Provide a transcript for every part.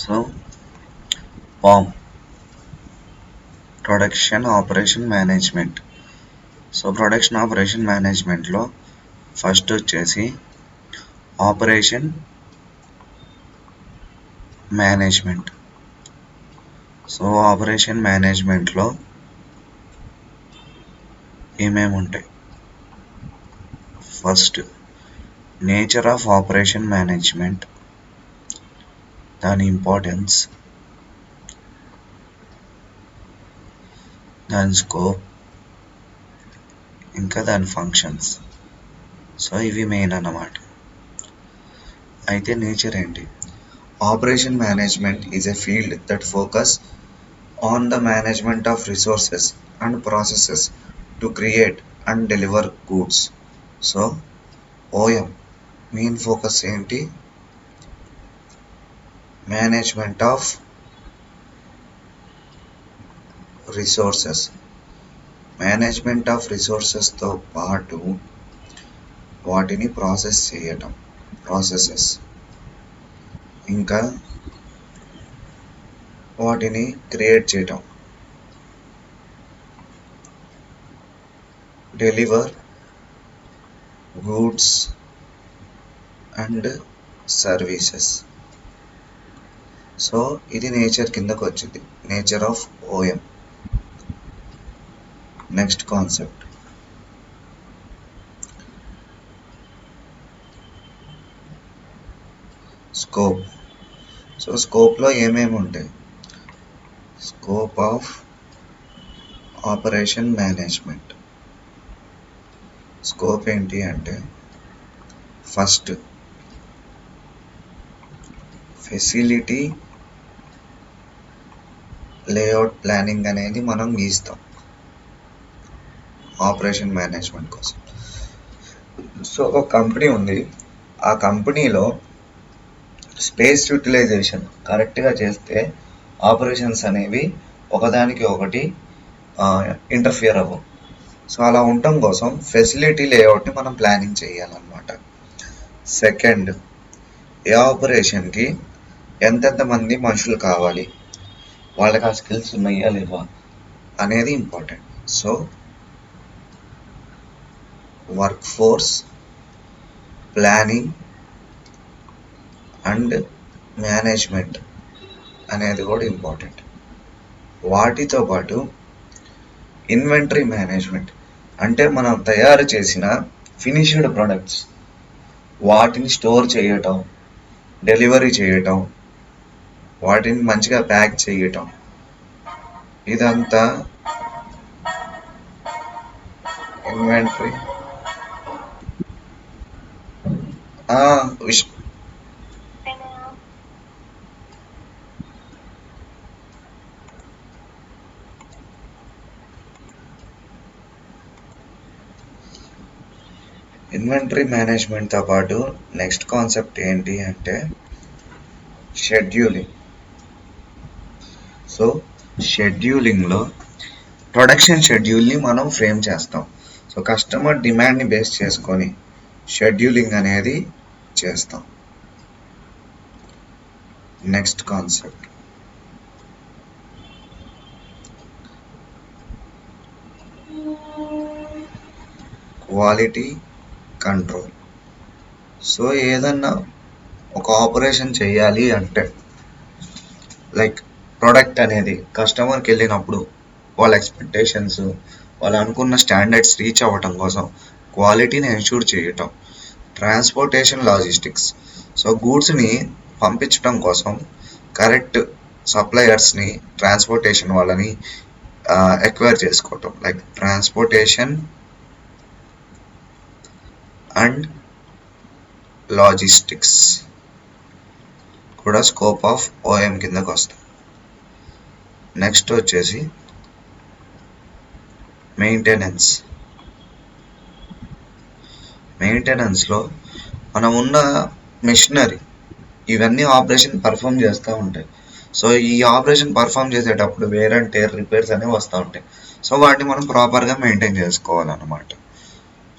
So palm production operation management. So production operation మేనేజ్మెంట్లో first వచ్చేసి operation management. So operation మేనేజ్మెంట్లో ఏమేమి ఉంటాయి? First nature of operation management, దాని ఇంపార్టెన్స్, దాని స్కోప్, ఇంకా దాని ఫంక్షన్స్. సో ఇవి మెయిన్ అన్నమాట. అయితే నేచర్ ఏంటి? Operation management is a field that focus on the management of resources and processes to create and deliver goods. So OM main focus ఏంటి? Management of resources. Management of రిసోర్సెస్తో పాటు వాటిని process చేయటం, processes, ఇంకా వాటిని create చేయటం, deliver goods and services. So ఇది nature కిందకు వచ్చింది, nature of OM. Next concept scope. So స్కోప్లో ఏమేమి ఉంటాయి? Scope of operation management. Scope ఏంటి అంటే ఫస్ట్ ఫెసిలిటీ లేఅవుట్ ప్లానింగ్ అనేది మనం గీస్తాం ఆపరేషన్ మేనేజ్మెంట్ కోసం. సో ఒక కంపెనీ ఉంది, ఆ కంపెనీలో స్పేస్ యూటిలైజేషన్ కరెక్ట్గా చేస్తే ఆపరేషన్స్ అనేవి ఒకదానికి ఒకటి ఇంటర్ఫియర్ అవ్వవు. సో అలా ఉండటం కోసం ఫెసిలిటీ లేఅవుట్ని మనం ప్లానింగ్ చేయాలన్నమాట. సెకండ్, ఏ ఆపరేషన్కి ఎంతెంత మంది మనుషులు కావాలి, వాళ్ళకి ఆ స్కిల్స్ ఉన్నాయా లేవా అనేది important. So work force planning and management అనేది కూడా ఇంపార్టెంట్. వాటితో పాటు ఇన్వెంటరీ మేనేజ్మెంట్, అంటే మనం తయారు చేసిన ఫినిష్డ్ ప్రొడక్ట్స్ వాటిని స్టోర్ చేయటం, డెలివరీ చేయటం, వాటిని మంచిగా ప్యాక్ చేయటం, ఇదంతా ఇన్వెంటరీ. ఇన్వెంటరీ మేనేజ్మెంట్తో పాటు నెక్స్ట్ కాన్సెప్ట్ ఏంటి అంటే షెడ్యూలింగ్. సో షెడ్యూలింగ్లో ప్రొడక్షన్ షెడ్యూల్ని మనం ఫ్రేమ్ చేస్తాం. సో కస్టమర్ డిమాండ్ని బేస్ చేసుకొని షెడ్యూలింగ్ అనేది చేస్తాం. Next concept quality control. So ఏదన్నా ఒక ఆపరేషన్ చేయాలి అంటే లైక్ ప్రోడక్ట్ అనేది కస్టమర్కి వెళ్ళినప్పుడు వాళ్ళ ఎక్స్పెక్టేషన్స్, వాళ్ళు అనుకున్న స్టాండర్డ్స్ రీచ్ అవ్వటం కోసం క్వాలిటీని ఎన్ష్యూర్ చేయటం. Transportation logistics. సో గూడ్స్ని పంపించడం కోసం కరెక్ట్ సప్లయర్స్ని, ట్రాన్స్పోర్టేషన్ వాళ్ళని ఎక్వైర్ చేసుకోవటం, లైక్ ట్రాన్స్పోర్టేషన్ అండ్ లాజిస్టిక్స్ కూడా స్కోప్ ఆఫ్ ఓఎం కిందకు వస్తాయి. నెక్స్ట్ వచ్చేసి మెయింటెనెన్స్. మెయింటెనెన్స్లో మనం ఉన్న మెషినరీ ఇవన్నీ ఆపరేషన్ పర్ఫామ్ చేస్తూ ఉంటాయి. సో ఈ ఆపరేషన్ పర్ఫామ్ చేసేటప్పుడు వేర్ అండ్ టేర్ రిపేర్స్ అనేవి వస్తూ ఉంటాయి. సో వాటిని మనం ప్రాపర్గా మెయింటైన్ చేసుకోవాలన్నమాట.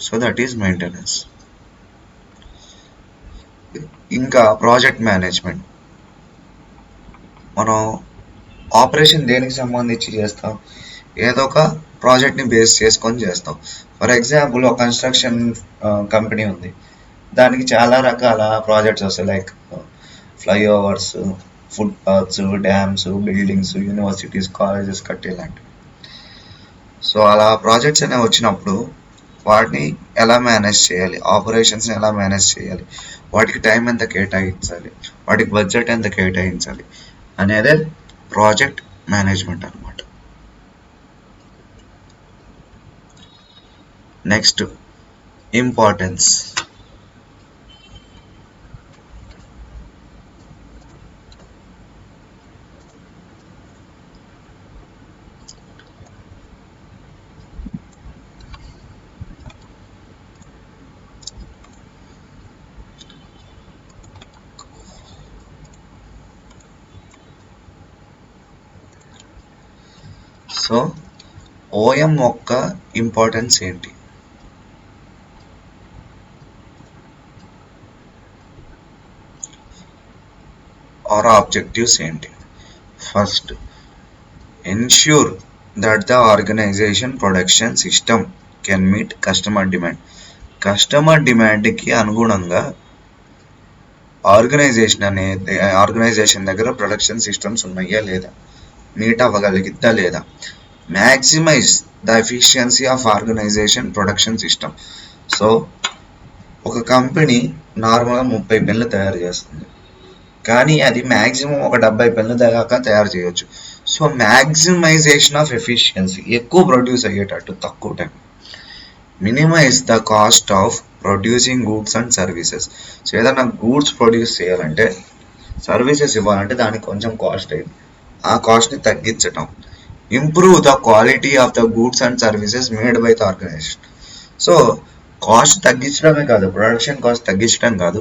So that is maintenance. ఇంకా ప్రాజెక్ట్ మేనేజ్మెంట్. మనం ఆపరేషన్ దేనికి సంబంధించి చేస్తాం? ఏదో ఒక ప్రాజెక్ట్ని బేస్ చేసుకొని చేస్తాం. ఫర్ ఎగ్జాంపుల్ ఒక కన్స్ట్రక్షన్ కంపెనీ ఉంది, దానికి చాలా రకాల ప్రాజెక్ట్స్ వస్తాయి. Like flyovers, foot paths, dams, buildings, universities, colleges కట్టేలాంటివి. సో అలా ప్రాజెక్ట్స్ అనేవి వచ్చినప్పుడు వాటిని ఎలా మేనేజ్ చేయాలి, ఆపరేషన్స్ని ఎలా మేనేజ్ చేయాలి, వాటికి టైం ఎంత కేటాయించాలి, వాటికి బడ్జెట్ ఎంత కేటాయించాలి అనేదే ప్రాజెక్ట్ మేనేజ్మెంట్ అనమాట. Next, importance. సో ఓఎం యొక్క ఇంపార్టెన్స్ ఏంటి? ఆర్ ఆబ్జెక్టివ్స్ ఏంటి? First, ensure that the organisation production system can meet customer demand. Customer డిమాండ్కి అనుగుణంగా ఆర్గనైజేషన్ దగ్గర ప్రొడక్షన్ సిస్టమ్స్ ఉన్నాయా లేదా, మీట్ అవ్వగలిగిద్దా లేదా. Maximise the efficiency of organisation production system. So ఒక కంపెనీ నార్మల్గా 30 పెన్నులు తయారు చేస్తుంది, కానీ అది మ్యాక్సిమం ఒక 70 పెన్నుల దాకా తయారు చేయొచ్చు. సో మ్యాక్సిమైజేషన్ ఆఫ్ ఎఫిషియన్సీ, ఎక్కువ ప్రొడ్యూస్ అయ్యేటట్టు తక్కువ time. Minimise the cost of producing goods and services. So ఏదైనా గూడ్స్ ప్రొడ్యూస్ చేయాలంటే, సర్వీసెస్ ఇవ్వాలంటే దానికి కొంచెం కాస్ట్ అయింది, ఆ కాస్ట్ని తగ్గించటం. Improve the quality of the goods and services made by the organisation. So cost తగ్గించడమే కాదు, ప్రొడక్షన్ కాస్ట్ తగ్గించడం కాదు,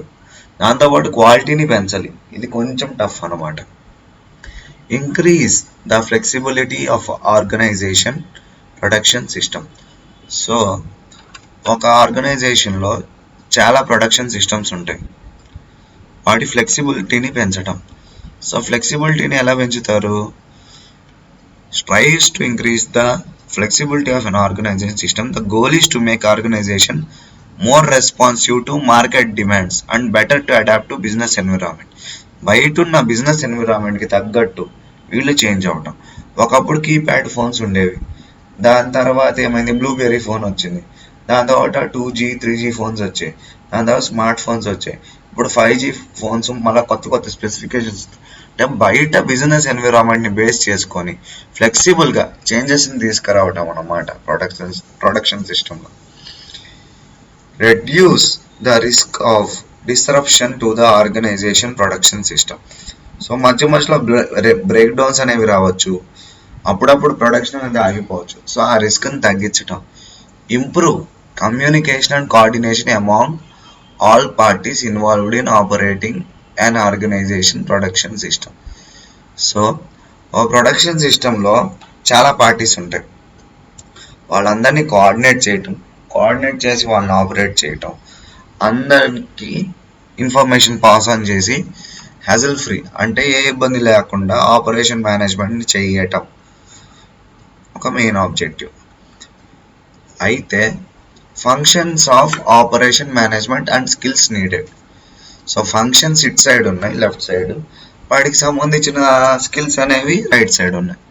దాంతోపాటు క్వాలిటీని పెంచాలి. ఇది కొంచెం టఫ్ అనమాట. Increase the flexibility of organisation production system. So ఒక ఆర్గనైజేషన్లో చాలా ప్రొడక్షన్ సిస్టమ్స్ ఉంటాయి, వాటి ఫ్లెక్సిబిలిటీని పెంచడం. సో ఫ్లెక్సిబిలిటీని ఎలా పెంచుతారు? strives to increase the flexibility of an organization system. The goal is to make organization more responsive to market demands and better to adapt to business environment. బయట ఉన్న బిజినెస్ ఎన్విరాన్మెంట్కి తగ్గట్టు వీళ్ళు change అవ్వటం. ఒకప్పుడు కీప్యాడ్ ఫోన్స్ ఉండేవి, దాని తర్వాత ఏమైంది, బ్లూబెర్రీ ఫోన్ వచ్చింది, దాని తర్వాత 2G 3G ఫోన్స్ వచ్చాయి, దాని తర్వాత స్మార్ట్ ఫోన్స్ వచ్చాయి, ఇప్పుడు 5G ఫోన్స్, మళ్ళీ కొత్త కొత్త స్పెసిఫికేషన్స్. అంటే బయట బిజినెస్ ఎన్విరాన్మెంట్ని బేస్ చేసుకొని ఫ్లెక్సిబుల్గా చేంజెస్ని తీసుకురావటం అన్నమాట ప్రొడక్షన్ సిస్టంలో. Reduce the risk of disruption to the organisation production system. So మధ్యలో బ్రేక్ డౌన్స్ అనేవి రావచ్చు, అప్పుడప్పుడు ప్రొడక్షన్ అనేది ఆగిపోవచ్చు. సో ఆ రిస్క్ని తగ్గించటం. Improve communication and coordination among all parties involved in operating an organization production system. So ఒక production సిస్టంలో చాలా పార్టీస్ ఉంటాయి, వాళ్ళందరినీ కోఆర్డినేట్ చేసి వాళ్ళని ఆపరేట్ చేయటం, అందరికీ ఇన్ఫర్మేషన్ పాస్ ఆన్ చేసి హ్యాజల్ ఫ్రీ, అంటే ఏ ఇబ్బంది లేకుండా ఆపరేషన్ మేనేజ్మెంట్ని చేయటం ఒక మెయిన్ ఆబ్జెక్టివ్. అయితే functions of operation management and skills needed. So functions it side ఉన్నాయి, లెఫ్ట్ సైడ్, వాటికి సంబంధించిన స్కిల్స్ అనేవి రైట్ సైడ్ ఉన్నాయి.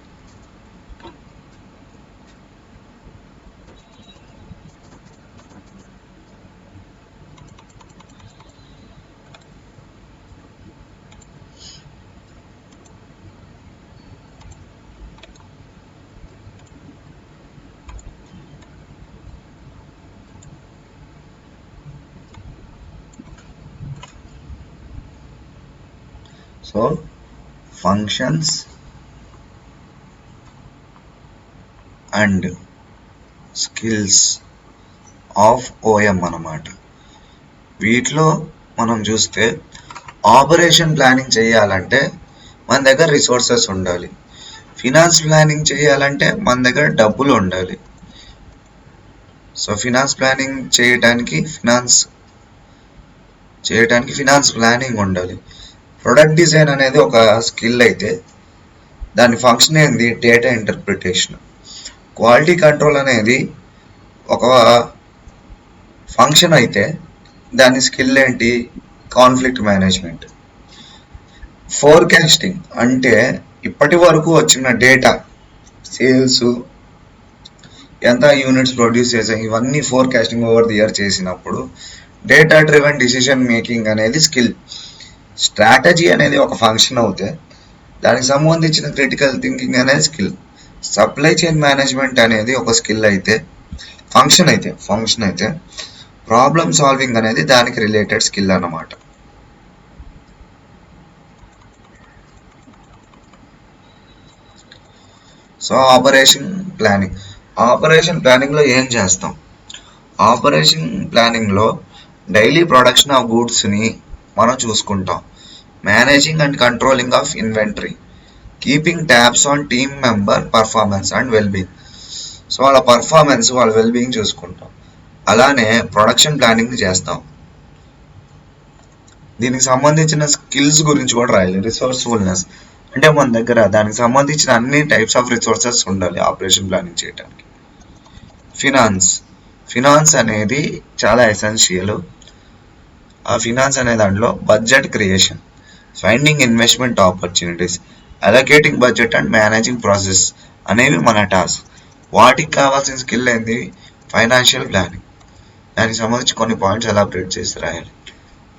So functions and skills of OM అన్నమాట. వీటిలో మనం చూస్తే ఆపరేషన్ ప్లానింగ్ చేయాలంటే మన దగ్గర రిసోర్సెస్ ఉండాలి, ఫినాన్స్ ప్లానింగ్ చేయాలంటే మన దగ్గర డబ్బులు ఉండాలి. సో ఫినాన్స్ ప్లానింగ్ చేయడానికి ఫినాన్స్ ప్లానింగ్ ఉండాలి. ప్రొడక్ట్ డిజైన్ అనేది ఒక స్కిల్ అయితే దాని ఫంక్షన్ ఏంది? Data interpretation. క్వాలిటీ కంట్రోల్ అనేది ఒక ఫంక్షన్ అయితే దాని స్కిల్ ఏంటి? Conflict management. ఫోర్కాస్టింగ్ అంటే ఇప్పటి వరకు వచ్చిన డేటా, సేల్స్, ఎంత యూనిట్స్ ప్రొడ్యూస్ చేసాం, ఇవన్నీ ఫోర్కాస్టింగ్ ఓవర్ ది ఇయర్ చేసినప్పుడు డేటా డ్రివెన్ డిసిషన్ మేకింగ్ అనేది స్కిల్. స్ట్రాటజీ అనేది ఒక ఫంక్షన్ అవుతే దానికి సంబంధించిన క్రిటికల్ థింకింగ్ అనేది స్కిల్. సప్లై చైన్ మేనేజ్మెంట్ అనేది ఒక స్కిల్ అయితే, ఫంక్షన్ అయితే ప్రాబ్లమ్ సాల్వింగ్ అనేది దానికి రిలేటెడ్ స్కిల్ అన్నమాట. సో ఆపరేషన్ ప్లానింగ్లో ఏం చేస్తాం? ఆపరేషన్ ప్లానింగ్లో డైలీ ప్రొడక్షన్ ఆఫ్ గూడ్స్ని మనం చూసుకుంటాం. Managing and controlling of inventory, keeping tabs on team member performance and wellbeing. So వాళ్ళ పర్ఫార్మెన్స్, వాళ్ళ వెల్బీయింగ్ చూసుకుంటాం. అలానే ప్రొడక్షన్ ప్లానింగ్ చేస్తాం. దీనికి సంబంధించిన స్కిల్స్ గురించి కూడా రాయాలి. రిసోర్స్ఫుల్నెస్ అంటే మన దగ్గర దానికి సంబంధించిన అన్ని టైప్స్ ఆఫ్ రిసోర్సెస్ ఉండాలి ఆపరేషన్ ప్లానింగ్ చేయడానికి. ఫినాన్స్ అనేది చాలా ఎసెన్షియల్. ఆ ఫినాన్స్ అనే దాంట్లో budget creation, finding investment opportunities, allocating budget and managing process అనేవి మన టాస్క్. వాటికి కావాల్సిన స్కిల్ ఏంది? Financial planning. దానికి సంబంధించి కొన్ని పాయింట్స్ ఎలాబరేట్ చేసి రాయాలి.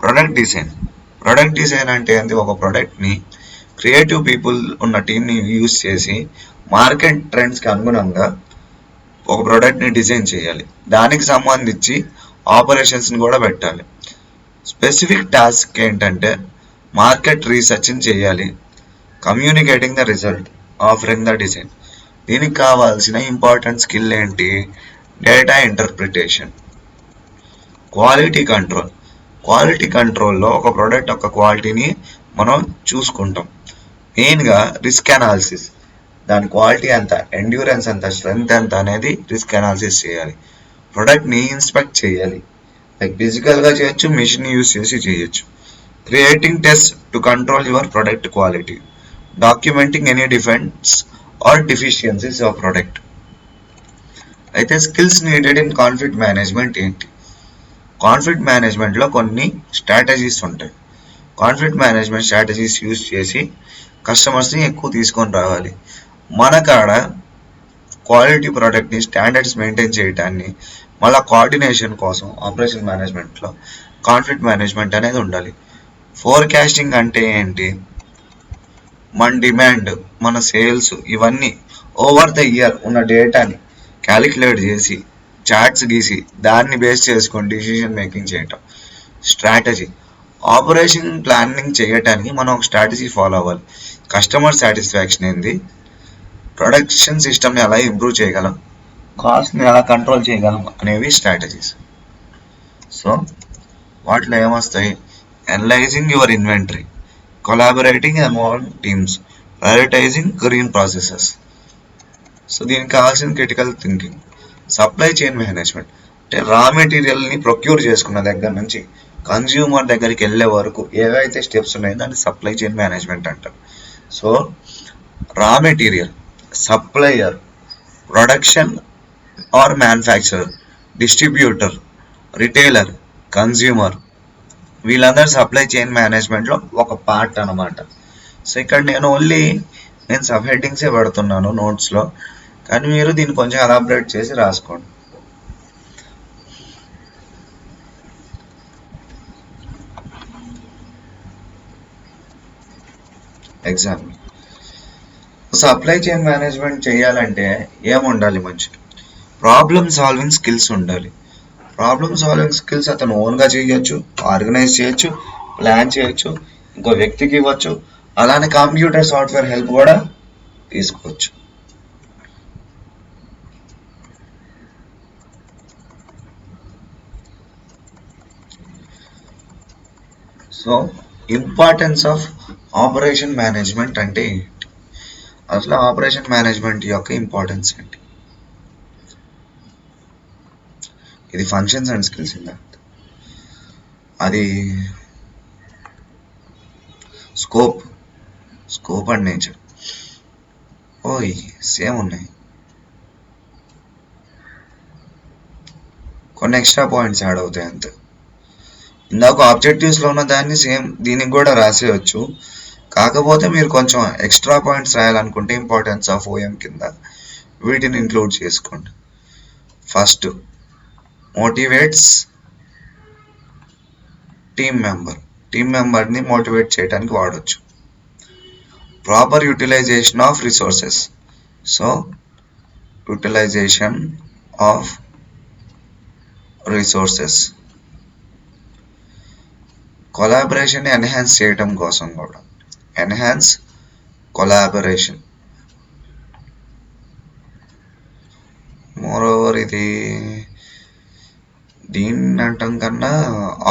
ప్రొడక్ట్ డిజైన్ అంటే ఏంటి? ఒక ప్రోడక్ట్ని క్రియేటివ్ పీపుల్ ఉన్న టీంని యూజ్ చేసి మార్కెట్ ట్రెండ్స్కి అనుగుణంగా ఒక ప్రోడక్ట్ని డిజైన్ చేయాలి. దానికి సంబంధించి ఆపరేషన్స్ని కూడా పెట్టాలి. స్పెసిఫిక్ టాస్క్ ఏంటంటే మార్కెట్ రీసెర్చ్ని చేయాలి, communicating the result, offering the design. దీనికి కావాల్సిన ఇంపార్టెంట్ స్కిల్ ఏంటి? Data interpretation. క్వాలిటీ కంట్రోల్లో ఒక ప్రోడక్ట్ యొక్క క్వాలిటీని మనం చూసుకుంటాం. మెయిన్గా రిస్క్ అనాలిసిస్, దాని క్వాలిటీ ఎంత, ఎండ్యూరెన్స్ ఎంత, స్ట్రెంగ్త్ ఎంత అనేది రిస్క్ అనాలిసిస్ చేయాలి. ప్రోడక్ట్ని ఇన్స్పెక్ట్ చేయాలి, లైక్ ఫిజికల్గా చేయొచ్చు, మిషన్ యూస్ చేసి చేయొచ్చు. Creating test to control your product quality, documenting any defects or deficiencies of product. అయితే skills needed in conflict management ఏంటి? కాన్ఫ్లిక్ట్ మేనేజ్మెంట్లో కొన్ని స్ట్రాటజీస్ ఉంటాయి. కాన్ఫ్లిక్ట్ మేనేజ్మెంట్ స్ట్రాటజీస్ యూజ్ చేసి కస్టమర్స్ని ఎక్కువ తీసుకొని రావాలి. మన కాడ క్వాలిటీ ప్రోడక్ట్ని స్టాండర్డ్స్ మెయింటైన్ చేయడాన్ని, మళ్ళీ కోఆర్డినేషన్ కోసం ఆపరేషన్ మేనేజ్మెంట్లో కాన్ఫ్లిక్ట్ మేనేజ్మెంట్ అనేది ఉండాలి. ఫోర్కాస్టింగ్ అంటే ఏంటి? మన డిమాండ్, మన సేల్స్, ఇవన్నీ ఓవర్ ద ఇయర్ ఉన్న డేటాని క్యాలిక్యులేట్ చేసి చార్ట్స్ గీసి దాన్ని బేస్ చేసుకొని డిసిషన్ మేకింగ్ చేయటం. స్ట్రాటజీ, ఆపరేషన్ ప్లానింగ్ చేయటానికి మనం ఒక స్ట్రాటజీ ఫాలో అవ్వాలి. కస్టమర్ సాటిస్ఫాక్షన్ ఏంది, ప్రొడక్షన్ సిస్టమ్ని ఎలా ఇంప్రూవ్ చేయగలం, కాస్ట్ని ఎలా కంట్రోల్ చేయగలం అనేవి స్ట్రాటజీస్. సో వాటిలో ఏమొస్తాయి? Analysing your inventory, collaborating among teams, prioritising green processes. So దీనికి కావాల్సిన critical thinking. Supply chain management అంటే రా మెటీరియల్ని ప్రొక్యూర్ చేసుకున్న దగ్గర నుంచి కన్జ్యూమర్ దగ్గరికి వెళ్ళే వరకు ఏవైతే స్టెప్స్ ఉన్నాయో దాన్ని సప్లై చైన్ మేనేజ్మెంట్ అంటారు. So raw material, supplier, production or manufacturer, distributor, retailer, consumer, వీళ్ళందరూ సప్లై చైన్ మేనేజ్మెంట్లో ఒక పార్ట్ అనమాట. సో ఇక్కడ నేను సబ్ హెడ్డింగ్సే పెడుతున్నాను నోట్స్లో, కానీ మీరు దీన్ని కొంచెం ఎలాబరేట్ చేసి రాసుకోండి. ఎగ్జాంపుల్, సప్లై చైన్ మేనేజ్మెంట్ చేయాలంటే ఏముండాలి? మంచి ప్రాబ్లమ్ సాల్వింగ్ స్కిల్స్ ఉండాలి. ప్రాబ్లమ్ సాల్వింగ్ స్కిల్స్ అతను ఓన్గా చేయొచ్చు, ఆర్గనైజ్ చేయొచ్చు, ప్లాన్ చేయొచ్చు, ఇంకో వ్యక్తికి ఇవ్వచ్చు, అలానే కంప్యూటర్ సాఫ్ట్వేర్ హెల్ప్ కూడా తీసుకోవచ్చు. So importance of operation management అంటే ఏంటి? అసలు ఆపరేషన్ మేనేజ్మెంట్ యొక్క ఇంపార్టెన్స్ ఏంటి? ఇది ఫంక్షన్స్ అండ్ స్కిల్స్ ఇందా, అది స్కోప్ అండ్ నేచర్. ఓయ్ సేమ్ ఉన్నాయి. కొన్ని ఎక్స్ట్రా పాయింట్స్ యాడ్ అవుతాయి అంతే. ఇందాక ఆబ్జెక్టివ్స్లో ఉన్న దాన్ని సేమ్ దీనికి కూడా రాసేయచ్చు. కాకపోతే మీరు కొంచెం ఎక్స్ట్రా పాయింట్స్ రాయాలనుకుంటే ఇంపార్టెన్స్ ఆఫ్ ఓఎం కింద వీటిని ఇంక్లూడ్ చేసుకోండి. ఫస్ట్, మోటివేట్స్ టీమ్ మెంబర్ని మోటివేట్ చేయడానికి వాడచ్చు. Proper utilisation of resources. So utilisation of resources. Collaboration enhance చేయటం కోసం కూడా. Enhance collaboration. మోర్ ఓవర్ ఇది దీన్ని అంటాం కన్నా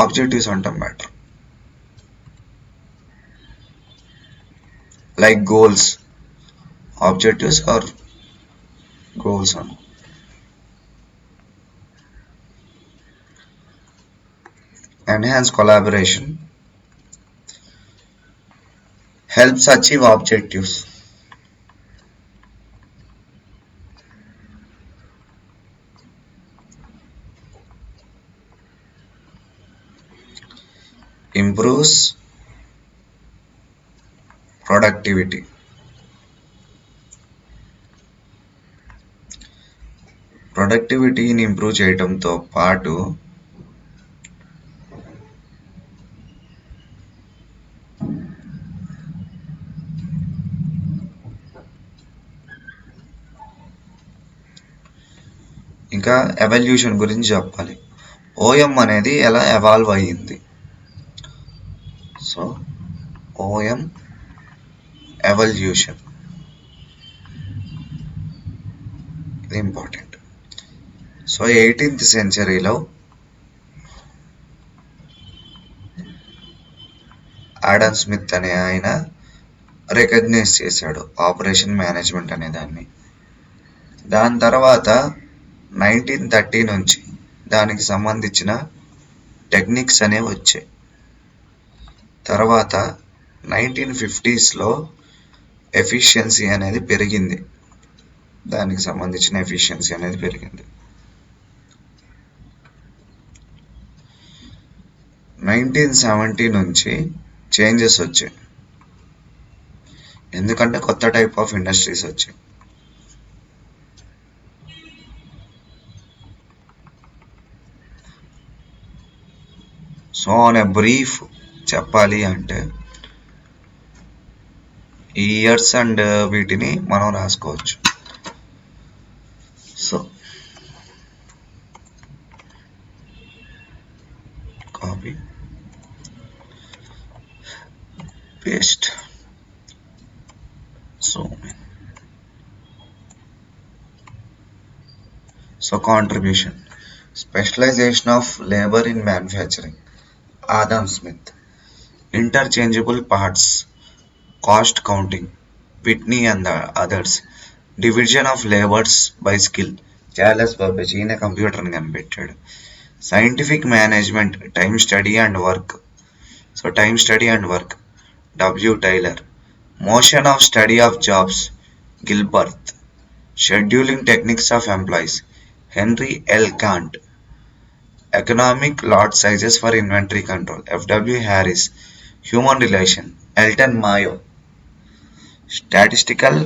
ఆబ్జెక్టివ్స్ అంటాం better. Like goals, objectives or goals అను. Enhance collaboration, helps achieve objectives. Improves productivity. ప్రొడక్టివిటీని ఇంప్రూవ్ చేయడంతో పాటు ఇంకా ఎవల్యూషన్ గురించి చెప్పాలి. ఓఎం అనేది ఎలా ఎవాల్వ్ అయ్యింది. సో ఓఎం ఎవల్యూషన్, ఇది ఇంపార్టెంట్. సో 18th సెంచరీలో ఆడమ్ స్మిత్ అనే ఆయన రికగ్నైజ్ చేశాడు ఆపరేషన్ మేనేజ్మెంట్ అనే దాన్ని. దాని తర్వాత 1930 నుంచి దానికి సంబంధించిన టెక్నిక్స్ అనేవి వచ్చాయి. తర్వాత 1950sలో ఎఫిషియన్సీ అనేది పెరిగింది, దానికి సంబంధించిన ఎఫిషియన్సీ అనేది పెరిగింది. 1970 నుంచి చేంజెస్ వచ్చాయి, ఎందుకంటే కొత్త టైప్ ఆఫ్ ఇండస్ట్రీస్ వచ్చాయి. సో ఆన్ ఎ బ్రీఫ్ చెప్పాలి అంటే ఈ ఇయర్స్ అండ్ వీటిని మనం రాసుకోవచ్చు. So copy paste. So contribution, specialization of labor in manufacturing, Adam Smith. Interchangeable parts, cost counting, Whitney and the others. Division of labors by skill, Charles Babbage ఈయన కంప్యూటర్ని కనిపెట్టాడు. Scientific management, time study and work. So time study and work, W. Taylor. Motion of study of jobs, Gilbert. Scheduling techniques of employees, Henry L. Kant. Economic lot sizes for inventory control, F.W. Harris. Human relation, Elton Mayo. Statistical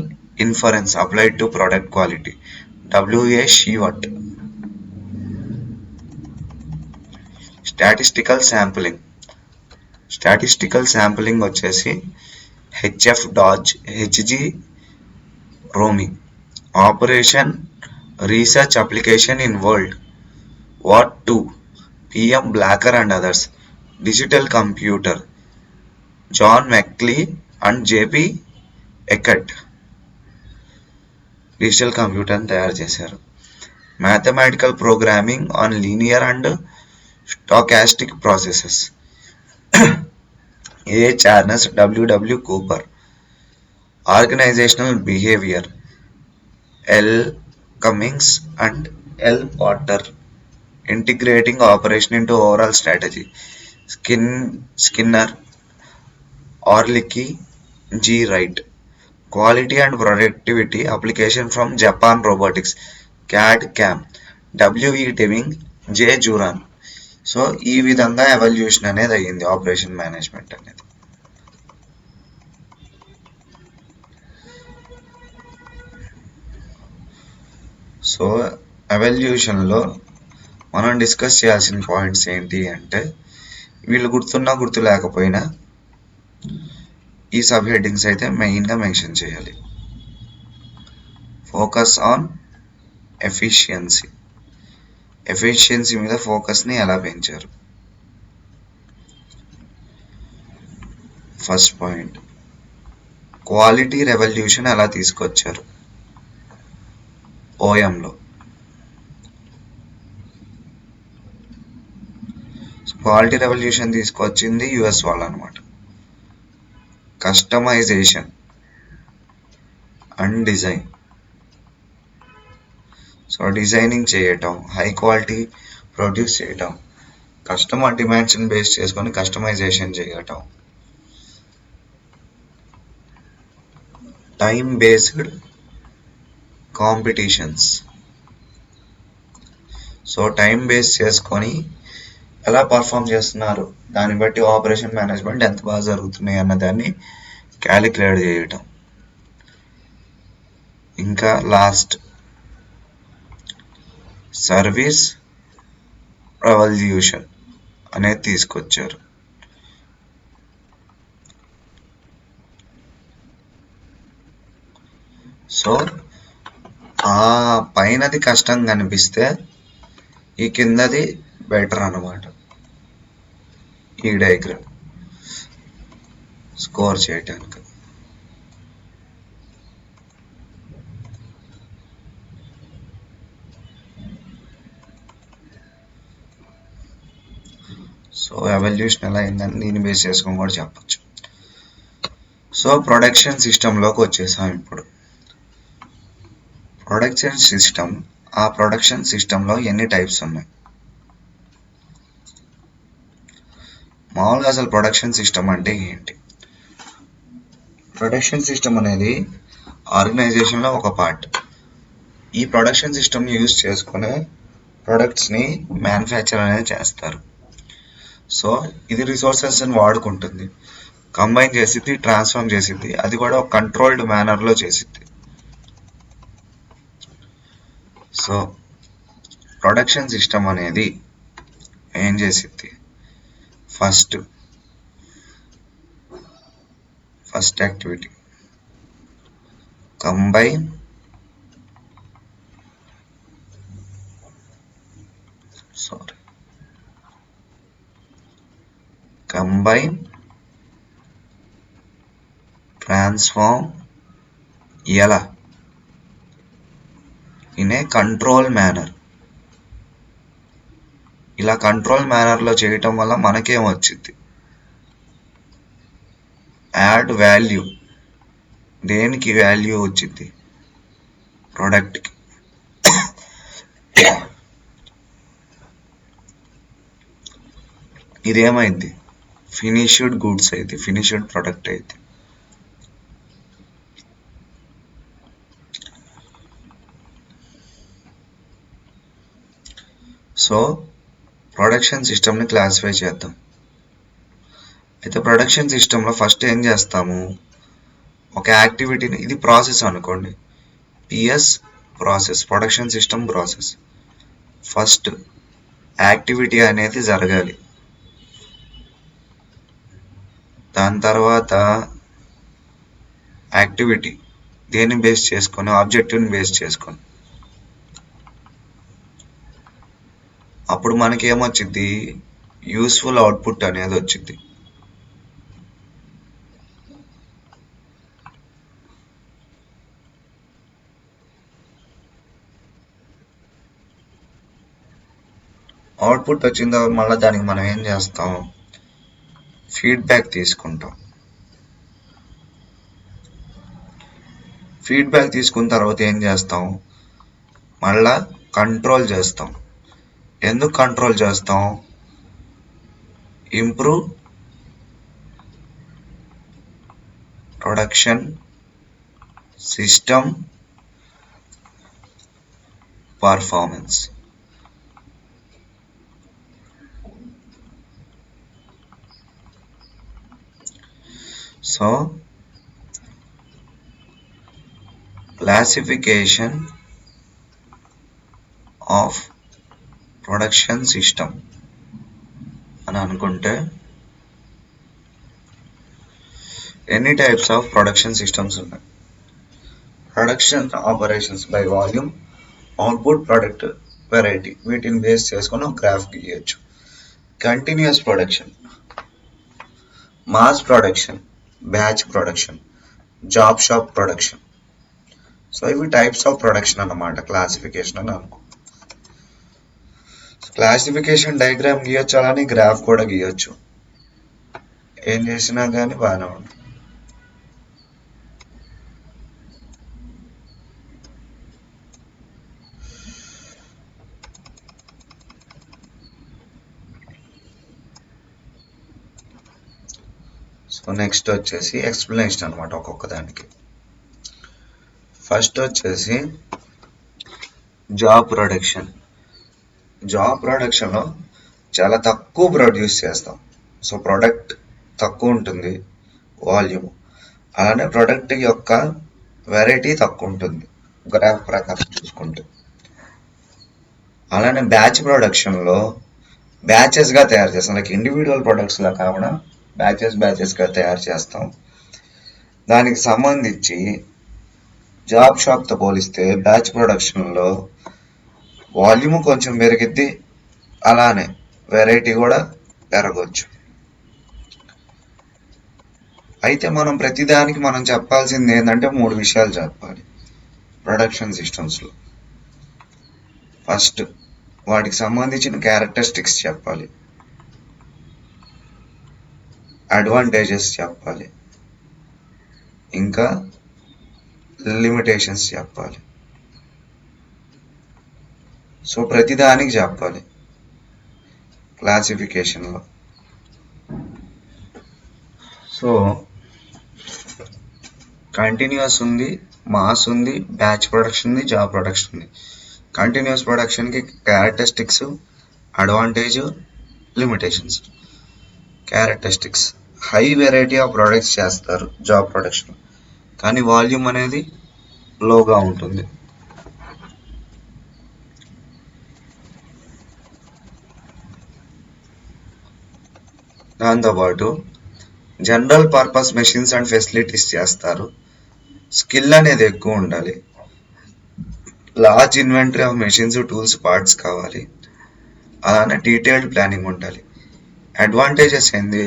inference applied to product quality, W.A. Shewhart. Statistical sampling వచ్చేసి HF Dodge, HG Romig. Operation research application in world war 2, PM Blackett and others. Digital computer, John Mauchly and JP Eckert digital కంప్యూటర్ని తయారు చేశారు. Mathematical programming on linear and stochastic processes, A Charnes, WW Cooper. Organisational behaviour, L Cummings and L Porter. Integrating operation into overall strategy, Skinner, Orlicky, G Wright. Quality and productivity application from Japan robotics CAD CAM WE డెవింగ్ J జూరాన్. So ఈ విధంగా evolution అనేది అయ్యింది operation management అనేది. So ఎవల్యూషన్లో మనం discuss చేయాల్సిన points ఏంటి అంటే, వీళ్ళు గుర్తున్నా గుర్తు లేకపోయినా ఈ సబ్ హెడ్డింగ్స్ అయితే మెయిన్గా మెన్షన్ చేయాలి. ఫోకస్ ఆన్ ఎఫిషియన్సీ, ఎఫిషియన్సీ మీద ఫోకస్ని ఎలా పెంచారు. ఫస్ట్ పాయింట్, క్వాలిటీ రెవల్యూషన్ ఎలా తీసుకొచ్చారు ఓఎంలో. క్వాలిటీ రెవల్యూషన్ తీసుకొచ్చింది యుఎస్ వాళ్ళు అనమాట. Customisation and design. So designing చేయటం, హై క్వాలిటీ ప్రొడ్యూస్ చేయటం, కస్టమర్ డిమాండ్స్ని బేస్ చేసుకొని కస్టమైజేషన్ చేయటం, time based competitions. So time base చేసుకొని ఎలా పర్ఫామ్ చేస్తున్నారు దాన్ని బట్టి ఆపరేషన్ మేనేజ్మెంట్ ఎంత బాగా జరుగుతున్నాయి అన్న దాన్ని క్యాలిక్యులేట్ చేయటం. ఇంకా లాస్ట్ సర్వీస్ రెవల్యూషన్ అనేది తీసుకొచ్చారు. సో ఆ పైనది కష్టంగా అనిపిస్తే ఈ కిందది బెటర్ అన్నమాట. ఈ డయాగ్రామ్ స్కోర్ చేయటానికి. సో ఎవల్యూషన్ ఎలా అయిందని దీన్ని బేస్ చేసుకొని కూడా చెప్పచ్చు. సో ప్రొడక్షన్ సిస్టంలోకి వచ్చేసాం ఇప్పుడు. ప్రొడక్షన్ సిస్టమ్, ఆ ప్రొడక్షన్ సిస్టంలో ఎన్ని టైప్స్ ఉన్నాయి. మామూలుగా అసలు ప్రొడక్షన్ సిస్టమ్ అంటే ఏంటి? ప్రొడక్షన్ సిస్టమ్ అనేది ఆర్గనైజేషన్లో ఒక పార్ట్. ఈ ప్రొడక్షన్ సిస్టమ్ని యూజ్ చేసుకునే ప్రొడక్ట్స్ని మ్యానుఫ్యాక్చర్ అనేది చేస్తారు. సో ఇది రిసోర్సెస్ని వాడుకుంటుంది, కంబైన్ చేసిద్ది, ట్రాన్స్ఫార్మ్ చేసిద్ది, అది కూడా ఒక కంట్రోల్డ్ మేనర్లో చేసిద్ది. సో ప్రొడక్షన్ సిస్టమ్ అనేది ఏం చేసిద్ది? ఫస్ట్ యాక్టివిటీ కంబైన్ ట్రాన్స్ఫార్మ్ ఎలా ఇన్ ఏ కంట్రోల్ మేనర్. ఇలా కంట్రోల్ మేనర్లో చేయటం వల్ల మనకేం వచ్చింది? Add value. దేనికి వాల్యూ వచ్చింది? ప్రోడక్ట్కి. ఇదేమైంది? ఫినిష్డ్ గూడ్స్ అయితే, ఫినిష్డ్ ప్రోడక్ట్ అయితే. సో ప్రొడక్షన్ సిస్టమ్ని క్లాసిఫై చేద్దాం. అయితే ప్రొడక్షన్ సిస్టంలో ఫస్ట్ ఏం చేస్తాము? ఒక యాక్టివిటీని, ఇది ప్రాసెస్ అనుకోండి, PS process, production system process. First activity అనేది జరగాలి, దాని తర్వాత యాక్టివిటీ దేన్ని బేస్ చేసుకొని? ఆబ్జెక్టివ్ని బేస్ చేసుకొని. అప్పుడు మనకి ఏమొచ్చింది? యూస్ఫుల్ అవుట్పుట్ అనేది వచ్చింది. అవుట్పుట్ వచ్చిన తర్వాత మళ్ళీ దానికి మనం ఏం చేస్తాం? ఫీడ్బ్యాక్ తీసుకుంటాం. ఫీడ్బ్యాక్ తీసుకున్న తర్వాత ఏం చేస్తాం? మళ్ళా కంట్రోల్ చేస్తాం. ఎందుకు కంట్రోల్ చేస్తాం? Improve production system performance. So classification of production system అని అనుకుంటే ఎన్ని టైప్స్ ఆఫ్ ప్రొడక్షన్ సిస్టమ్స్ ఉన్నాయి. Production operations by volume, output, product variety, వీటిని బేస్ చేసుకొని ఒక గ్రాఫ్ గీయచ్చు. Continuous production, mass production, batch production, job shop production. So ఇవి types of production అన్నమాట, క్లాసిఫికేషన్ అని అనుకో. క్లాసిఫికేషన్ డయాగ్రామ్ గీయొచ్చు, అలానే గ్రాఫ్ కూడా గీయొచ్చు. ఏం చేసినా కానీ బాగానే ఉంటుంది. సో నెక్స్ట్ వచ్చేసి ఎక్స్ప్లెనేషన్ అనమాట ఒక్కొక్క దానికి. ఫస్ట్ వచ్చేసి జాబ్ ప్రొడక్షన్. జాబ్ ప్రొడక్షన్లో చాలా తక్కువ ప్రొడ్యూస్ చేస్తాం. సో ప్రొడక్ట్ తక్కువ ఉంటుంది, వాల్యూమ్, అలానే ప్రొడక్ట్ యొక్క వెరైటీ తక్కువ ఉంటుంది గ్రాఫ్ ప్రకారం చూసుకుంటే. అలానే బ్యాచ్ ప్రొడక్షన్లో బ్యాచెస్గా తయారు చేస్తాం, లైక్ ఇండివిజువల్ ప్రొడక్ట్స్లా కాకుండా బ్యాచెస్గా తయారు చేస్తాం. దానికి సంబంధించి జాబ్ షాప్తో పోలిస్తే బ్యాచ్ ప్రొడక్షన్లో వాల్యూమ్ కొంచెం పెరిగిద్ది, అలానే వెరైటీ కూడా పెరగవచ్చు. అయితే మనం ప్రతిదానికి మనం చెప్పాల్సింది ఏంటంటే 3 విషయాలు చెప్పాలి ప్రొడక్షన్ సిస్టమ్స్లో. ఫస్ట్ వాటికి సంబంధించిన క్యారెక్టరిస్టిక్స్ చెప్పాలి, అడ్వాంటేజెస్ చెప్పాలి, ఇంకా లిమిటేషన్స్ చెప్పాలి. సో ప్రతిదానికి చెప్పాలి క్లాసిఫికేషన్లో. సో కంటిన్యూస్ ఉంది, మాస్ ఉంది, బ్యాచ్ ప్రొడక్షన్ ఉంది, జాబ్ ప్రొడక్షన్ ఉంది. కంటిన్యూస్ ప్రొడక్షన్కి characteristics, advantage, limitations. Characteristics, high variety of products చేస్తారు జాబ్ ప్రొడక్షన్, కానీ వాల్యూమ్ అనేది లోగా ఉంటుంది. దాంతోపాటు general purpose machines and facilities చేస్తారు. స్కిల్ అనేది ఎక్కువ ఉండాలి, large inventory of machines, tools, parts కావాలి, అలానే డీటెయిల్డ్ ప్లానింగ్ ఉండాలి. అడ్వాంటేజెస్ ఏంది,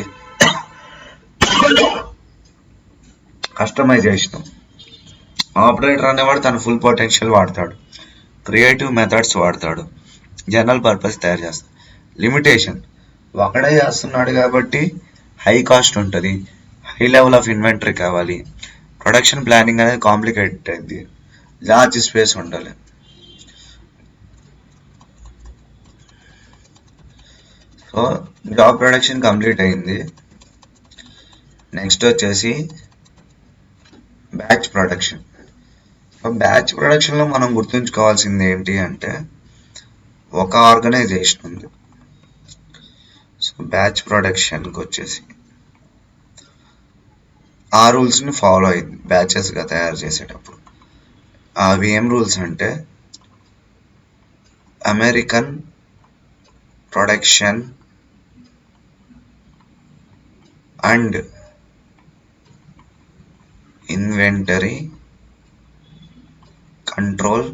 కస్టమైజేషన్, ఆపరేటర్ అనేవాడు తన ఫుల్ పొటెన్షియల్ వాడతాడు, క్రియేటివ్ మెథడ్స్ వాడతాడు, జనరల్ పర్పస్ తయారు చేస్తాడు. లిమిటేషన్, ఒకడే చేస్తున్నాడు కాబట్టి హై కాస్ట్ ఉంటుంది, హై లెవెల్ ఆఫ్ ఇన్వెంటరీ కావాలి, ప్రొడక్షన్ ప్లానింగ్ అనేది కాంప్లికేటెడ్ అయింది, లార్జ్ స్పేస్ ఉండాలి. సో జాబ్ ప్రొడక్షన్ కంప్లీట్ అయింది. నెక్స్ట్ వచ్చేసి బ్యాచ్ ప్రొడక్షన్. బ్యాచ్ ప్రొడక్షన్లో మనం గుర్తుంచుకోవాల్సింది ఏంటి అంటే ఒక ఆర్గనైజేషన్ ఉంది. సో బ్యాచ్ ప్రొడక్షన్కి వచ్చేసి ఆ రూల్స్ని ఫాలో అయింది బ్యాచెస్గా తయారు చేసేటప్పుడు. అవి ఏం రూల్స్ అంటే American production and inventory control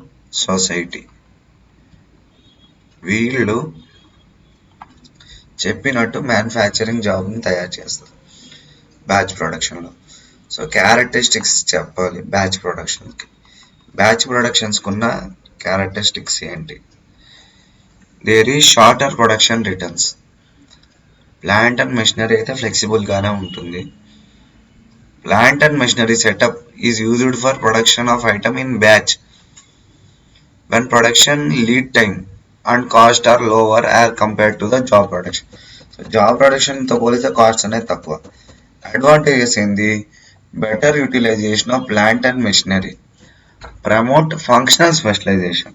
society. వీళ్ళు చెప్పినట్టు మ్యానుఫ్యాక్చరింగ్ జాబ్ని తయారు చేస్తారు బ్యాచ్ ప్రొడక్షన్లో. సో క్యారెక్టరిస్టిక్స్ చెప్పాలి బ్యాచ్ ప్రొడక్షన్కి. బ్యాచ్ ప్రొడక్షన్స్కి ఉన్న క్యారెక్టరిస్టిక్స్ ఏంటి, there is shorter production returns. Plant and machinery అయితే ఫ్లెక్సిబుల్గానే ఉంటుంది. Plant and machinery setup is used for production of item in batch when production lead time and cost are lower as compared to the job production. So job ప్రొడక్షన్తో పోలిస్తే cost అనేది తక్కువ. Advantages ఏంది, better utilization of plant and machinery, promote functional specialization,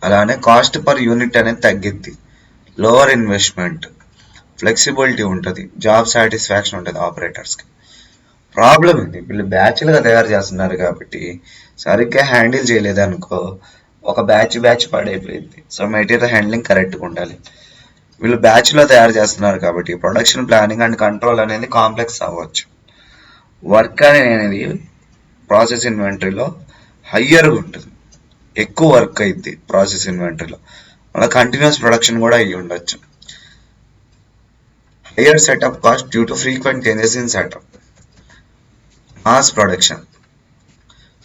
అలానే cost per unit అనేది తగ్గిద్ది, lower investment, flexibility ఉంటుంది, job satisfaction ఉంటుంది ఆపరేటర్స్కి. Problem ఇది, వీళ్ళు బ్యాచ్లుగా తయారు చేస్తున్నారు కాబట్టి సరిగ్గా హ్యాండిల్ చేయలేదనుకో ఒక బ్యాచ్ పడైపోయింది. సో మెటీరియల్ హ్యాండ్లింగ్ కరెక్ట్గా ఉండాలి. వీళ్ళు బ్యాచ్లో తయారు చేస్తున్నారు కాబట్టి ప్రొడక్షన్ ప్లానింగ్ అండ్ కంట్రోల్ అనేది కాంప్లెక్స్ అవ్వచ్చు. వర్క్ అనేది ప్రాసెస్ ఇన్వెంటరీలో హయ్యర్గా ఉంటుంది, ఎక్కువ వర్క్ అయింది ప్రాసెస్ ఇన్వెంటరీలో, మళ్ళీ కంటిన్యూస్ ప్రొడక్షన్ కూడా అయ్యి ఉండొచ్చు. Higher setup cost due to frequent changes in setup. Mass production.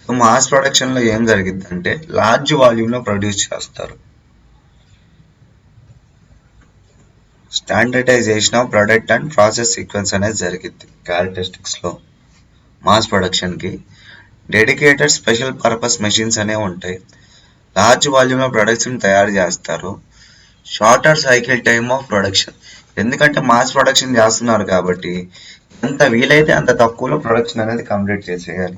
So mass ప్రొడక్షన్లో ఏం జరిగింది అంటే లార్జ్ వాల్యూమ్లో ప్రొడ్యూస్ చేస్తారు. Standardisation of product and process sequence అనేది జరిగింది క్యారెక్టరిస్టిక్స్లో. మాస్ ప్రొడక్షన్కి డెడికేటెడ్ స్పెషల్ పర్పస్ మెషిన్స్ అనేవి ఉంటాయి. లార్జ్ వాల్యూమ్లో ప్రొడక్ట్స్ని తయారు చేస్తారు. Shorter cycle time of production, ఎందుకంటే మాస్ ప్రొడక్షన్ చేస్తున్నారు కాబట్టి ఎంత వీలైతే అంత తక్కువలో ప్రొడక్షన్ అనేది కంప్లీట్ చేసేయాలి.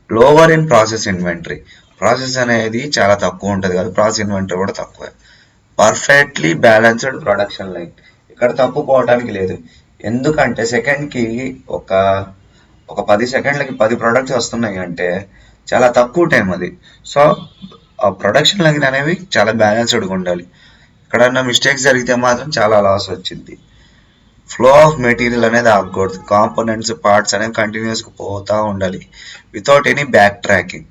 Lower in process inventory, process అనేది చాలా తక్కువ ఉంటుంది కదా, ప్రాసెస్ ఇన్వెంటరీ కూడా తక్కువ. పర్ఫెక్ట్లీ బ్యాలెన్స్డ్ ప్రొడక్షన్ లైన్, ఇక్కడ తప్పుకోవడానికి లేదు, ఎందుకంటే సెకండ్కి ఒక 10 సెకండ్లకి 10 ప్రొడక్ట్స్ వస్తున్నాయి అంటే చాలా తక్కువ టైం అది. సో ఆ ప్రొడక్షన్ లైన్ అనేవి చాలా బ్యాలెన్స్డ్గా ఉండాలి. ఎక్కడన్నా మిస్టేక్స్ జరిగితే మాత్రం చాలా లాస్ వచ్చింది. ఫ్లో ఆఫ్ మెటీరియల్ అనేది ఆగకూడదు, కాంపోనెంట్స్ పార్ట్స్ అనేవి కంటిన్యూస్గా పోతూ ఉండాలి without any back tracking.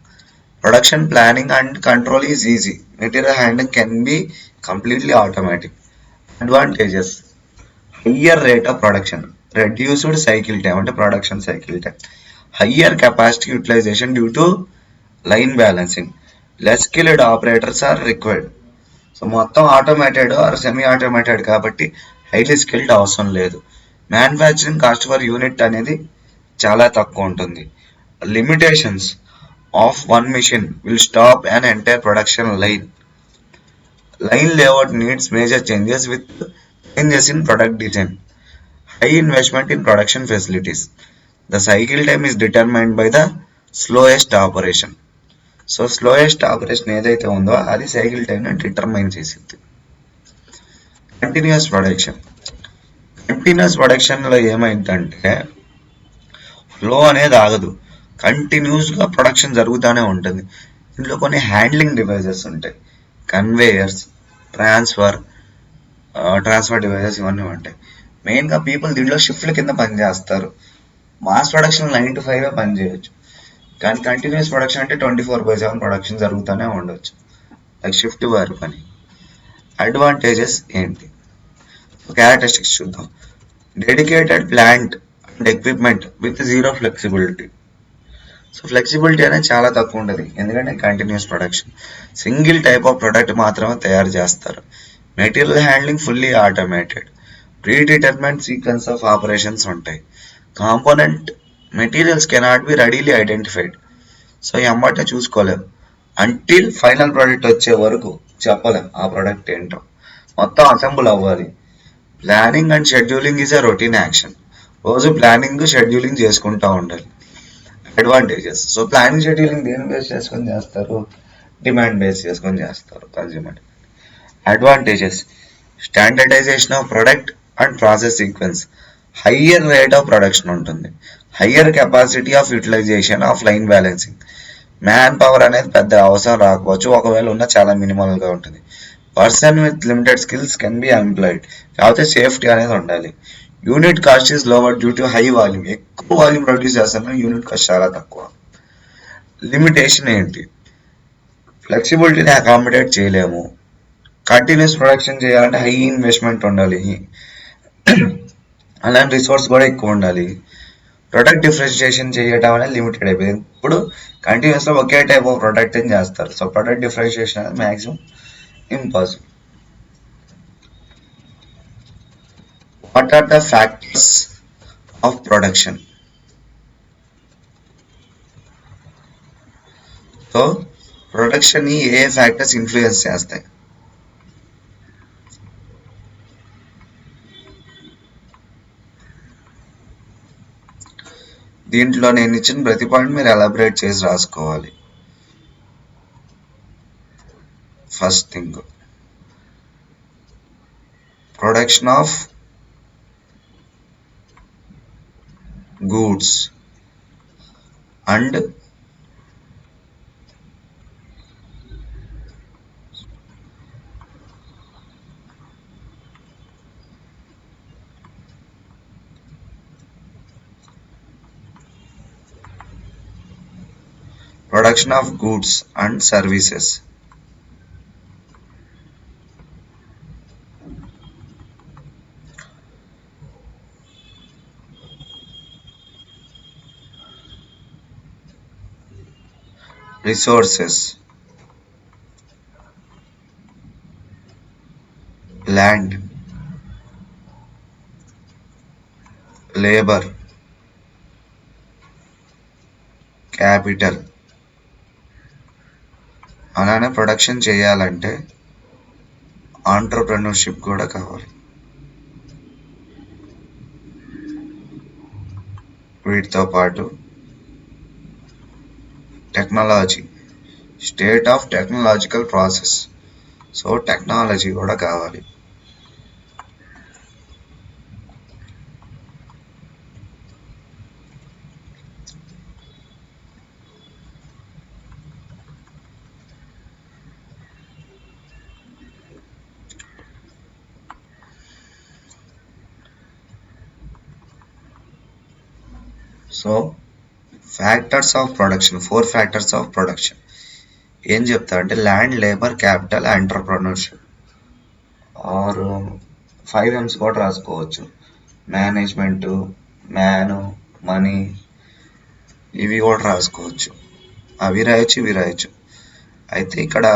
Production planning and control is easy, material handling can be completely automatic. Advantages: higher rate of production, reduced cycle time అంటే production cycle time, higher capacity utilisation due to line balancing, less skilled operators are required. So మొత్తం automated or semi automated కాబట్టి highly skilled అవసరం లేదు. Manufacturing cost per unit అనేది చాలా తక్కువ ఉంటుంది. Limitations of one machine will stop an entire production line. Line layout needs major changes with changes in product design. High investment in production facilities. The cycle time is determined by the slowest operation. So slowest operation ఏదైతే ఉందో అది cycle టైంని determine చేసింది. Continuous production. Continuous ప్రొడక్షన్లో ఏమైందంటే flow అనేది ఆగదు, కంటిన్యూస్గా ప్రొడక్షన్ జరుగుతూనే ఉంటుంది. ఇందులో కొన్ని హ్యాండ్లింగ్ డివైజెస్ ఉంటాయి, కన్వేయర్స్, ట్రాన్స్ఫర్ డివైజెస్ ఇవన్నీ ఉంటాయి. మెయిన్గా పీపుల్ దీంట్లో షిఫ్ట్ల కింద పనిచేస్తారు. మాస్ ప్రొడక్షన్ 9 to 5 పని చేయొచ్చు, కానీ కంటిన్యూస్ ప్రొడక్షన్ అంటే 24/7 ప్రొడక్షన్ జరుగుతూనే ఉండొచ్చు, లైక్ షిఫ్ట్ వారి పని. అడ్వాంటేజెస్ ఏంటి, క్యారెక్టరిస్టిక్స్ చూద్దాం. Dedicated plant and equipment with zero flexibility. So flexibility అనేది చాలా తక్కువ ఉంటుంది, ఎందుకంటే continuous production. Single type of product మాత్రమే తయారు చేస్తారు. Material handling fully automated. Predetermined sequence of operations ఉంటాయి. Component materials cannot be readily identified. So ఎమ్మటే చూసుకోలేము, అంటిల్ ఫైనల్ ప్రోడక్ట్ వచ్చే వరకు చెప్పలేం ఆ ప్రోడక్ట్ ఏంటో, మొత్తం అసెంబుల్ అవ్వాలి. Planning and scheduling is a routine action, రోజు ప్లానింగ్ షెడ్యూలింగ్ చేసుకుంటూ ఉండాలి. అడ్వాంటేజెస్. సో ప్లానింగ్ షెడ్యూలింగ్ దేని బేస్ చేసుకొని చేస్తారు, డిమాండ్ బేస్ చేసుకొని చేస్తారు, consumer. Advantages: standardisation of product and process sequence, higher rate of production ఉంటుంది, higher capacity of utilisation of line balancing. Manpower అనేది పెద్ద అవసరం రాకపోవచ్చు, ఒకవేళ ఉన్న చాలా మినిమల్గా ఉంటుంది. Person with limited skills can be employed, కాకపోతే సేఫ్టీ అనేది ఉండాలి. Unit cost is lower due to high volume, ఎక్కువ వాల్యూమ్ ప్రొడ్యూస్ చేస్తాను, యూనిట్ కాస్ట్ చాలా తక్కువ. లిమిటేషన్ ఏంటి, ఫ్లెక్సిబిలిటీని అకామిడేట్ చేయలేము, కంటిన్యూస్ ప్రొడక్షన్ చేయాలంటే హై ఇన్వెస్ట్మెంట్ ఉండాలి, అలాంటి రిసోర్స్ కూడా ఎక్కువ ఉండాలి. ప్రొడక్ట్ డిఫరెన్షియేషన్ చేయడం అనేది లిమిటెడ్ అయిపోయింది. ఇప్పుడు కంటిన్యూస్లో ఒకే టైప్ ఆఫ్ ప్రొడక్ట్ అని చేస్తారు, సో ప్రొడక్ట్ డిఫరెన్షియేషన్ అనేది maximum impossible. What are the factors of production? So production ని ఏ ఫ్యాక్టర్స్ ఇన్ఫ్లుయెన్స్ చేస్తాయి? దీంట్లో నేను ఇచ్చిన ప్రతి పాయింట్ మీరు ఎలాబరేట్ చేసి రాసుకోవాలి. First thing, production of goods and services. Resources, land, labour, capital. అలానే ప్రొడక్షన్ చేయాలంటే ఆంటర్ప్రెన్యూర్షిప్ కూడా కావాలి. వీటితో పాటు technology, state of technological process. So technology కూడా కావాలి. So factors of production, 4 factors of production ఏం చెప్తా అంటే land, labour, capital, entrepreneurship. Or 5 M's కూడా రాసుకోవచ్చు. మేనేజ్మెంట్, మ్యాన్, మనీ, ఇవి కూడా రాసుకోవచ్చు. అవి రాయొచ్చు, ఇవి రాయొచ్చు. అయితే ఇక్కడ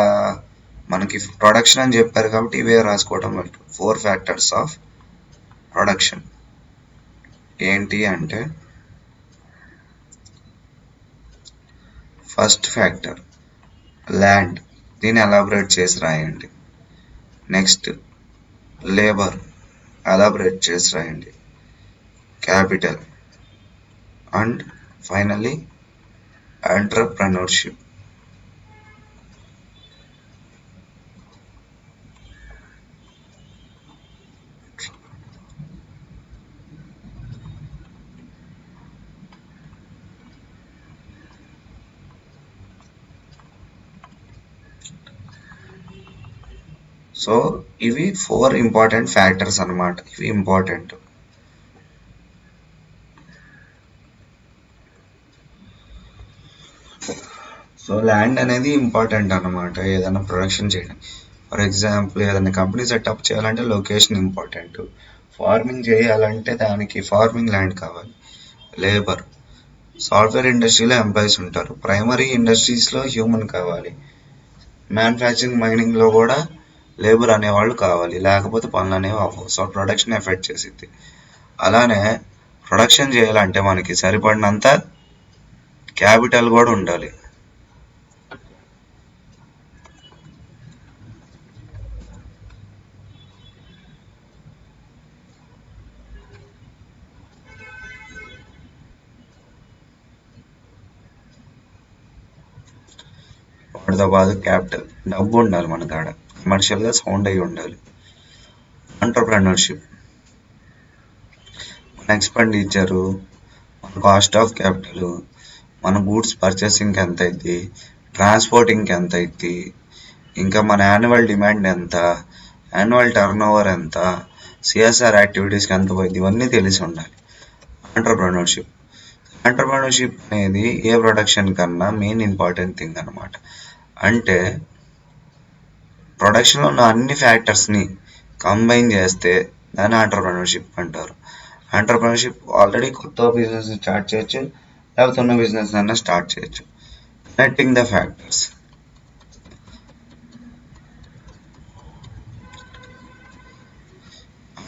మనకి ప్రొడక్షన్ అని చెప్పారు కాబట్టి ఇవే రాసుకోవడం బెటర్. 4 ఫ్యాక్టర్స్ ఆఫ్ ప్రొడక్షన్ ఏంటి అంటే, ఫస్ట్ ఫ్యాక్టర్ ల్యాండ్, దీన్ని ఎలాబరేట్ చేసి రాయండి. నెక్స్ట్ లేబర్, ఎలాబరేట్ చేసి రాయండి. Capital and finally entrepreneurship. So ఇవి 4 ఇంపార్టెంట్ ఫ్యాక్టర్స్ అన్నమాట. ఇవి ఇంపార్టెంట్. సో ల్యాండ్ అనేది ఇంపార్టెంట్ అన్నమాట ఏదైనా ప్రొడక్షన్ చేయడం. ఫర్ ఎగ్జాంపుల్ ఏదైనా కంపెనీ సెటప్ చేయాలంటే లొకేషన్ ఇంపార్టెంట్. ఫార్మింగ్ చేయాలంటే దానికి ఫార్మింగ్ ల్యాండ్ కావాలి. లేబర్, సాఫ్ట్వేర్ ఇండస్ట్రీలో ఎంప్లాయీస్ ఉంటారు. ప్రైమరీ ఇండస్ట్రీస్లో హ్యూమన్ కావాలి. మ్యానుఫ్యాక్చరింగ్, మైనింగ్లో కూడా లేబర్ అనేవాళ్ళు కావాలి, లేకపోతే పనులు అనేవి అవ్వవు. సో ప్రొడక్షన్ ఎఫెక్ట్ చేసిద్ది. అలానే ప్రొడక్షన్ చేయాలంటే మనకి సరిపడినంత క్యాపిటల్ కూడా ఉండాలి. వాటితో పాటు క్యాపిటల్, డబ్బు ఉండాలి మన కాడ, కమర్షియల్గా సౌండ్ అయ్యి ఉండాలి. ఎంటర్ప్రెన్యూర్షిప్, మన ఎక్స్పెండిచరు, మన కాస్ట్ ఆఫ్ క్యాపిటల్, మన గూడ్స్ పర్చేసింగ్కి ఎంత అయింది, ట్రాన్స్పోర్టింగ్కి ఎంత అయింది, ఇంకా మన యాన్యువల్ డిమాండ్ ఎంత, యాన్యువల్ టర్న్ ఓవర్ ఎంత, సిఎస్ఆర్ యాక్టివిటీస్కి ఎంత పోయింది, ఇవన్నీ తెలిసి ఉండాలి. ఎంటర్ప్రెన్యూర్షిప్ అనేది ఏ ప్రొడక్షన్ కన్నా మెయిన్ ఇంపార్టెంట్ థింగ్ అనమాట. అంటే ప్రొడక్షన్లో ఉన్న అన్ని ఫ్యాక్టర్స్ని కంబైన్ చేస్తే దాన్ని ఎంటర్ప్రెన్యూర్షిప్ అంటారు. ఎంటర్ప్రెన్యూర్షిప్ ఆల్రెడీ కొత్త బిజినెస్ స్టార్ట్ చేయొచ్చు, లేకపోతే ఉన్న బిజినెస్ అన్నా స్టార్ట్ చేయొచ్చు. కనెక్టింగ్ ద ఫ్యాక్టర్స్,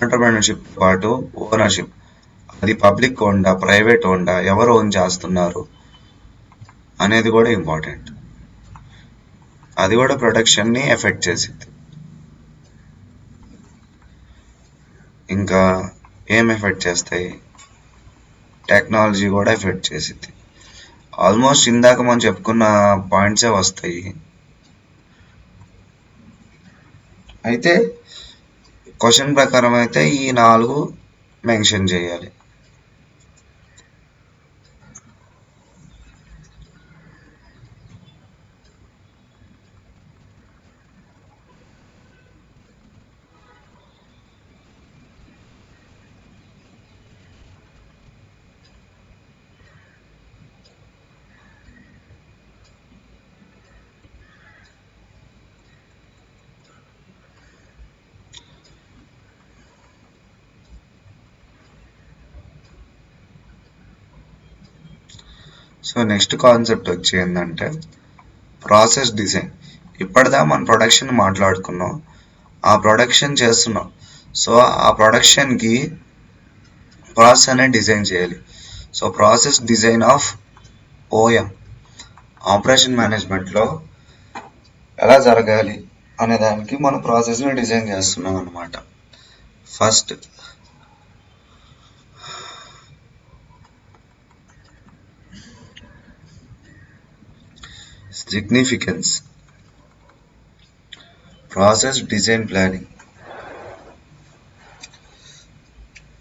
ఎంటర్ప్రెన్యూర్షిప్ పాటు ఓనర్షిప్, అది పబ్లిక్ ఓన్డా, ప్రైవేట్ ఓన్డా, ఎవరు ఓన్ చేస్తున్నారు అనేది కూడా ఇంపార్టెంట్. అది కూడా ప్రొడక్షన్ని ఎఫెక్ట్ చేసింది. ఇంకా ఏం ఎఫెక్ట్ చేస్తాయి, టెక్నాలజీ కూడా ఎఫెక్ట్ చేసిద్ది. ఆల్మోస్ట్ ఇందాక మనం చెప్పుకున్న పాయింట్సే వస్తాయి. అయితే క్వశ్చన్ ప్రకారం అయితే ఈ 4 మెన్షన్ చేయాలి. సో నెక్స్ట్ కాన్సెప్ట్ వచ్చి ఏంటంటే ప్రాసెస్ డిజైన్. ఇప్పటిదా మనం ప్రొడక్షన్ మాట్లాడుకున్నాం, ఆ ప్రొడక్షన్ చేస్తున్నాం. సో ఆ ప్రొడక్షన్కి ప్రాసెస్ అనేది డిజైన్ చేయాలి. So process design of OM operation మేనేజ్మెంట్లో ఎలా జరగాలి అనే దానికి మనం ప్రాసెస్ని డిజైన్ చేస్తున్నాం అన్నమాట. First significance, process design planning.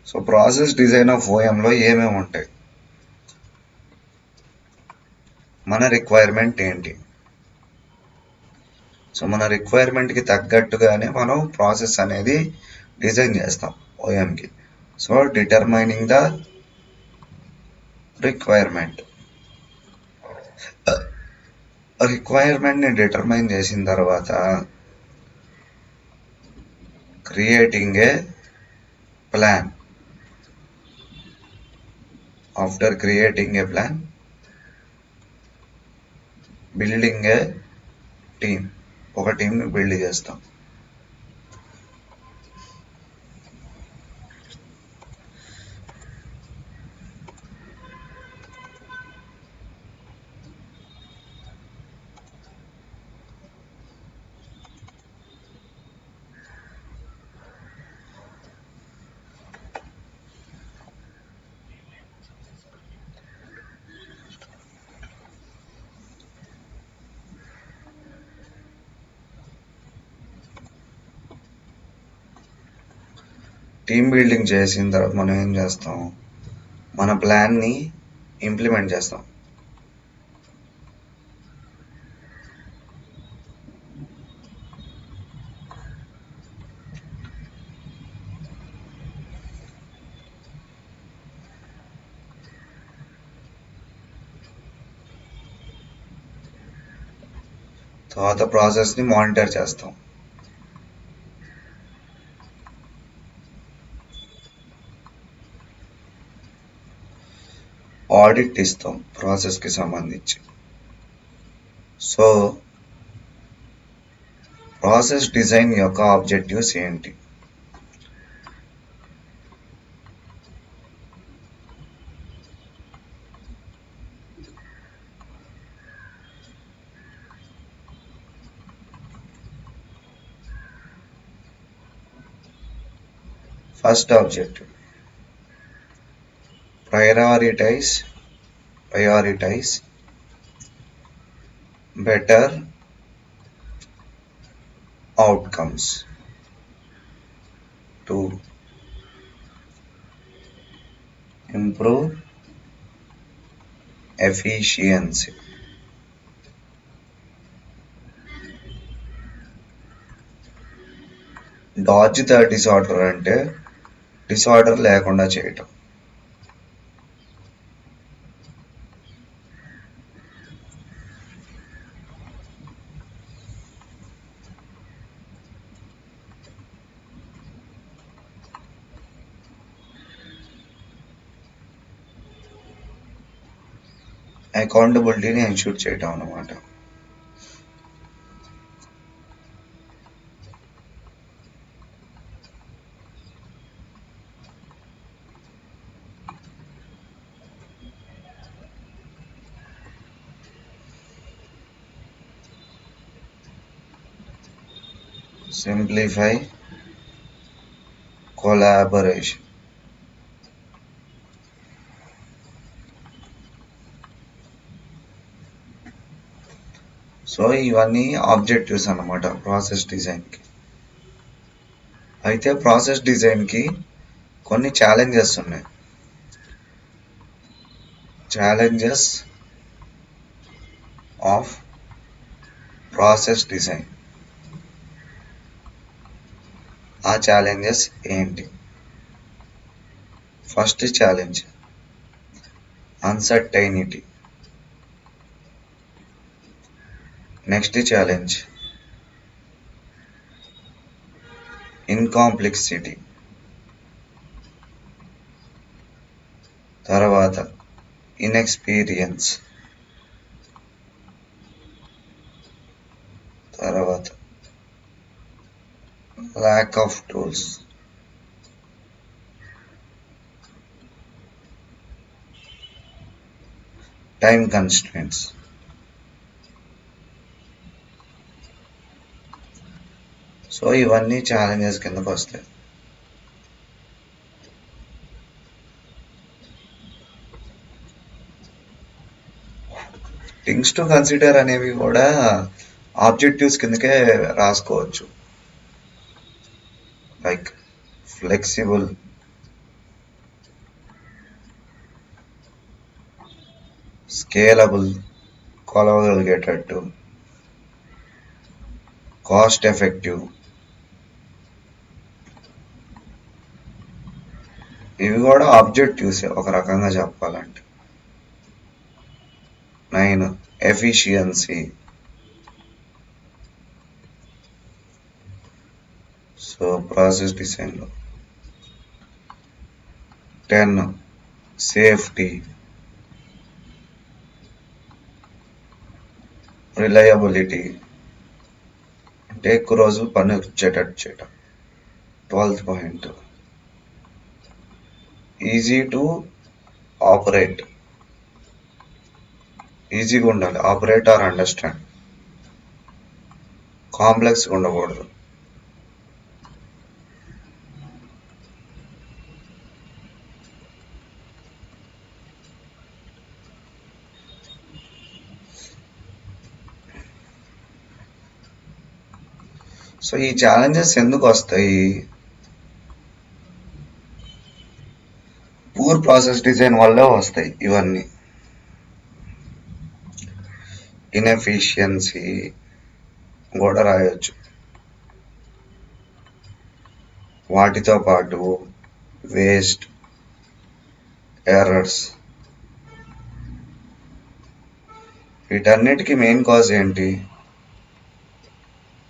So process design of ఓఎంలో ఏమేమి ఉంటాయి, మన రిక్వైర్మెంట్ ఏంటి, సో మన రిక్వైర్మెంట్కి తగ్గట్టుగానే మనం ప్రాసెస్ అనేది డిజైన్ చేస్తాం ఓఎంకి. So determining the requirement. రిక్వైర్మెంట్ని డిటర్మైన్ చేసిన తర్వాత creating a plan. After creating a plan, building a team. ఒక టీంని బిల్డ్ చేస్తాం. టీమ్ బిల్డింగ్ చేసిన తర్వాత మనం ఏం చేస్తాం, మన ప్లాన్ని ఇంప్లిమెంట్ చేస్తాం. తర్వాత ప్రాసెస్ని మానిటర్ చేస్తాం. ఆడిట్ ఇస్తాం ప్రాసెస్కి సంబంధించి. సో ప్రాసెస్ డిజైన్ యొక్క ఆబ్జెక్టివ్స్ ఏంటి, first objective prioritize better outcomes. 2, improve efficiency. Dodge the disorder అంటే డిసార్డర్ లేకుండా చేయటం. అకౌంటబిలిటీని ఎన్షూర్ చేయటం అన్నమాట. Simplify collaboration. సో ఇవన్నీ ఆబ్జెక్టివ్స్ అన్నమాట ప్రాసెస్ డిజైన్కి. అయితే ప్రాసెస్ డిజైన్కి కొన్ని ఛాలెంజెస్ ఉన్నాయి. Challenges of process design. ఆ ఛాలెంజెస్ ఏంటి? First challenge uncertainty. Next challenge in complexity. తర్వాత ఇన్ఎక్స్పీరియన్స్. తర్వాత lack of tools. Time constraints. So ఇవన్నీ ఛాలెంజెస్ కిందకు వస్తాయి. థింగ్స్ టు కన్సిడర్ అనేవి కూడా ఆబ్జెక్టివ్స్ కిందకే రాసుకోవచ్చు. లైక్ ఫ్లెక్సిబుల్, స్కేలబుల్, కొలవగలిగేటట్టు, కాస్ట్ ఎఫెక్టివ్. ఇవి కూడా ఆబ్జెక్టివ్స్ ఒక రకంగా చెప్పాలంటే. 9 ఎఫిషియన్సీ. సో ప్రాసెస్ డిజైన్లో 10 సేఫ్టీ, రిలయబిలిటీ అంటే ఎక్కువ రోజులు పని వచ్చేటట్టు చేయటం. 12th point easy to operate. ఈజీగా ఉండాలి, ఆపరేట్ ఆర్ అండర్స్టాండ్. కాంప్లెక్స్గా ఉండకూడదు. సో ఈ ఛాలెంజెస్ ఎందుకు వస్తాయి? పూర్ ప్రాసెస్ డిజైన్ వల్ల వస్తాయి ఇవన్నీ. ఇన్ఎఫిషియన్సీ కూడా రాయొచ్చు. వాటితో పాటు వేస్ట్, ఎర్రర్స్. వీటన్నిటికీ మెయిన్ కాజ్ ఏంటి?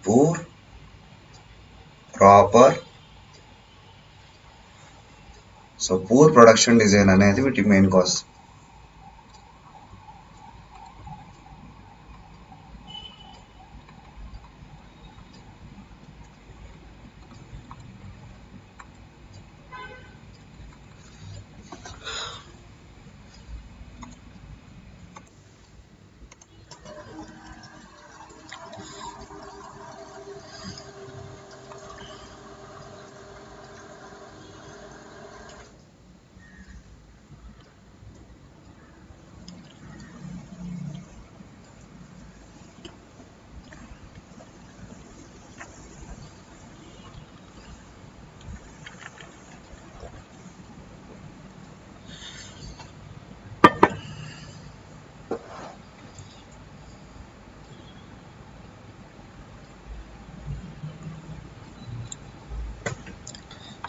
Poor proper. So poor production design అనేది వీటి main cause.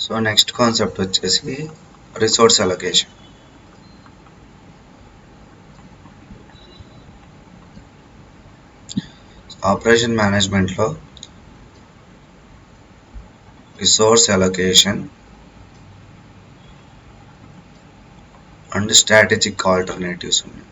So next concept వచ్చేసి రిసోర్స్ అలొకేషన్. ఆపరేషన్ మేనేజ్మెంట్లో resource allocation and strategic alternatives ఉన్నాయి.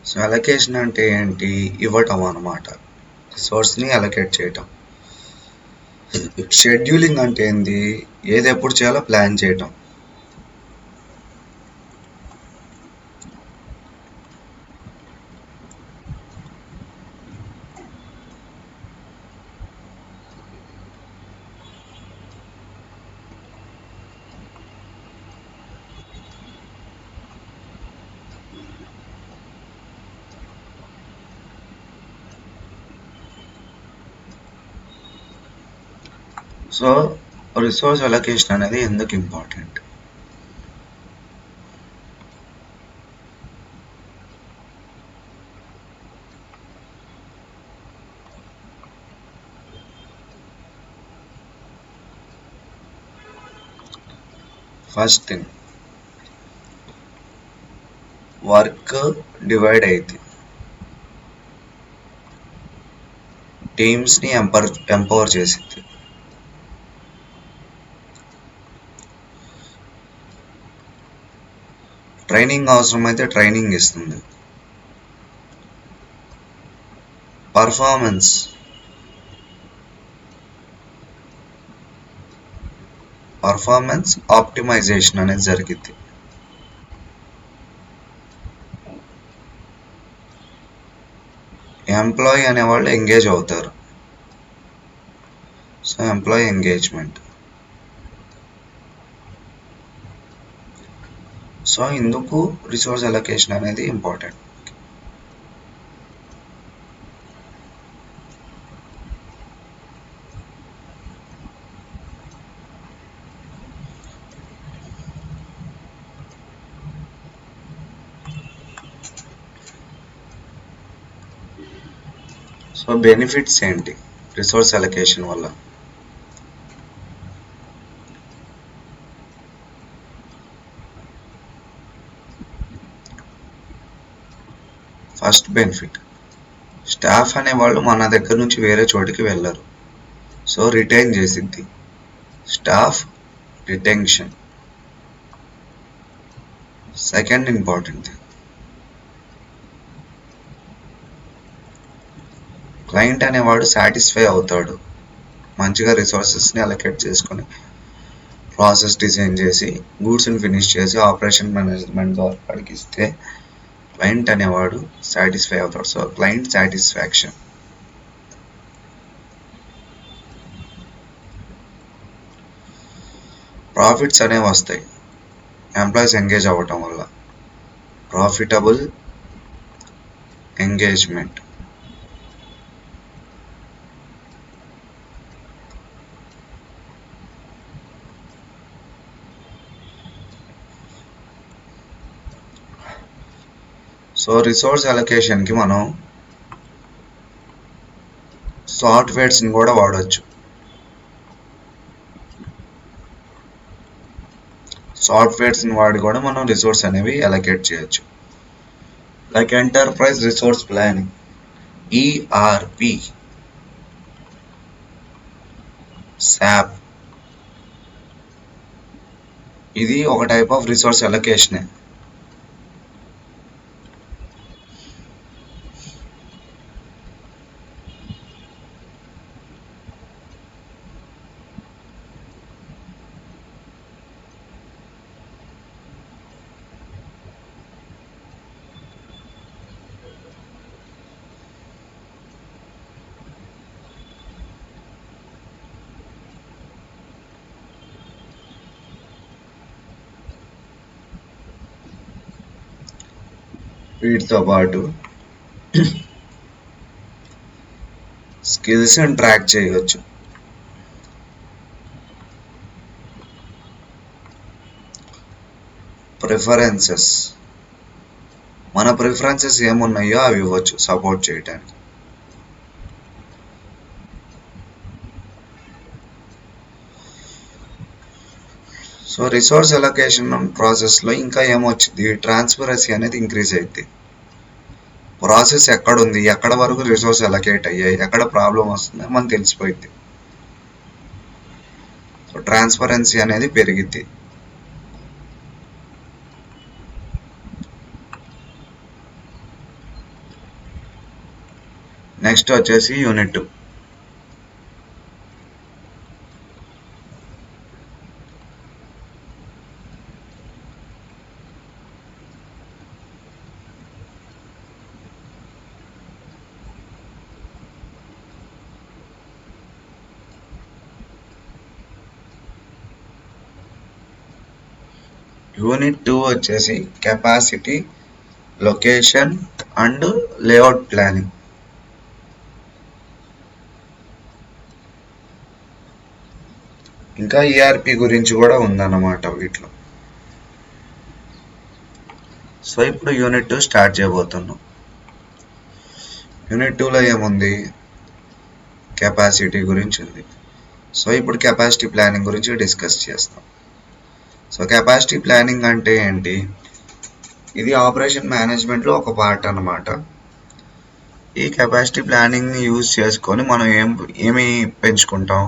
సో అలొకేషన్ అంటే ఏంటి? ఇవ్వటం అన్నమాట, రిసోర్స్ని అలొకేట్ చేయటం. షెడ్యూలింగ్ అంటే ఏంది? ఏది ఎప్పుడు చేయాలో ప్లాన్ చేయటం. సో రిసోర్స్ అలొకేషన్ అనేది ఎందుకు important? First thing, work divide అయింది, టీమ్స్ని ఎంపవర్ చేసింది. ట్రైనింగ్ అవసరమైతే ట్రైనింగ్ ఇస్తుంది. పర్ఫార్మెన్స్ ఆప్టిమైజేషన్ అనేది జరిగింది. ఎంప్లాయీ అనేవాళ్ళు ఎంగేజ్ అవుతారు. So employee engagement. సో ఇందుకు రిసోర్స్ అలొకేషన్ అనేది ఇంపార్టెంట్. సో బెనిఫిట్స్ ఏంటి రిసోర్స్ అలొకేషన్ వల్ల? ఫస్ట్ బెనిఫిట్, స్టాఫ్ అనేవాళ్ళు మన దగ్గర నుంచి వేరే చోటికి వెళ్ళరు. సో రిటైన్ చేసిద్ది. Staff retention. Second important thing, client అనేవాడు సాటిస్ఫై అవుతాడు. మంచిగా రిసోర్సెస్ని అలొకేట్ చేసుకొని ప్రాసెస్ డిజైన్ చేసి గూడ్స్ని ఫినిష్ చేసి ఆపరేషన్ మేనేజ్మెంట్ ద్వారా అడిగిస్తే క్లయింట్ అనేవాడు సాటిస్ఫై అవుతాడు. So client satisfaction. ప్రాఫిట్స్ అనేవి వస్తాయి ఎంప్లాయీస్ ఎంగేజ్ అవ్వటం వల్ల. Profitable engagement. సో రిసోర్స్ అలొకేషన్కి మనం సాఫ్ట్వేర్స్ని కూడా వాడచ్చు. సాఫ్ట్వేర్స్ని వాడి కూడా మనం రిసోర్స్ అనేవి అలొకేట్ చేయొచ్చు. Like enterprise resource planning, ERP, SAP. ఇది ఒక టైప్ ఆఫ్ రిసోర్స్ అలొకేషనే. వీటితో పాటు స్కిల్స్ని ట్రాక్ చేయవచ్చు. ప్రిఫరెన్సెస్, మన ప్రిఫరెన్సెస్ ఏమున్నాయో అవి ఇవ్వచ్చు సపోర్ట్ చేయడానికి. సో రిసోర్స్ అలొకేషన్ ప్రాసెస్లో ఇంకా ఏమొచ్చింది, ట్రాన్స్పరెన్సీ అనేది ఇంక్రీజ్ అవుతుంది. ప్రాసెస్ ఎక్కడుంది, ఎక్కడ వరకు రిసోర్స్ అలొకేట్ అయ్యాయి, ఎక్కడ ప్రాబ్లం వస్తుందో మనకు తెలిసిపోయింది. సో ట్రాన్స్పరెన్సీ అనేది పెరిగిద్ది. నెక్స్ట్ వచ్చేసి యూనిట్ 2. యూనిట్ 2 వచ్చేసి capacity, location and layout planning. ఇంకా ఈఆర్పి గురించి కూడా ఉందన్నమాట వీటిలో. సో ఇప్పుడు యూనిట్ 2 స్టార్ట్ చేయబోతున్నాం. యూనిట్ 2లో ఏముంది, కెపాసిటీ గురించి ఉంది. సో ఇప్పుడు కెపాసిటీ ప్లానింగ్ గురించి డిస్కస్ చేస్తాం. సో కెపాసిటీ ప్లానింగ్ అంటే ఏంటి, ఇది ఆపరేషన్ మేనేజ్మెంట్లో ఒక పార్ట్ అన్నమాట. ఈ కెపాసిటీ ప్లానింగ్ని యూజ్ చేసుకొని మనం ఏమి పెంచుకుంటాం,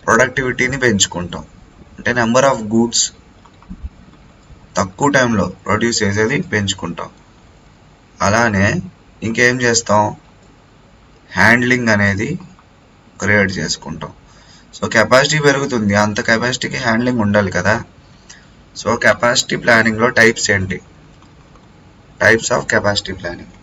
ప్రొడక్టివిటీని పెంచుకుంటాం. అంటే నెంబర్ ఆఫ్ గూడ్స్ తక్కువ టైంలో ప్రొడ్యూస్ చేసేది పెంచుకుంటాం. అలానే ఇంకేం చేస్తాం, హ్యాండ్లింగ్ అనేది క్రియేట్ చేసుకుంటాం. సో కెపాసిటీ పెరుగుతుంది, అంత కెపాసిటీకి హ్యాండ్లింగ్ ఉండాలి కదా. సో కెపాసిటీ ప్లానింగ్లో టైప్స్ ఏంటి, types of capacity planning.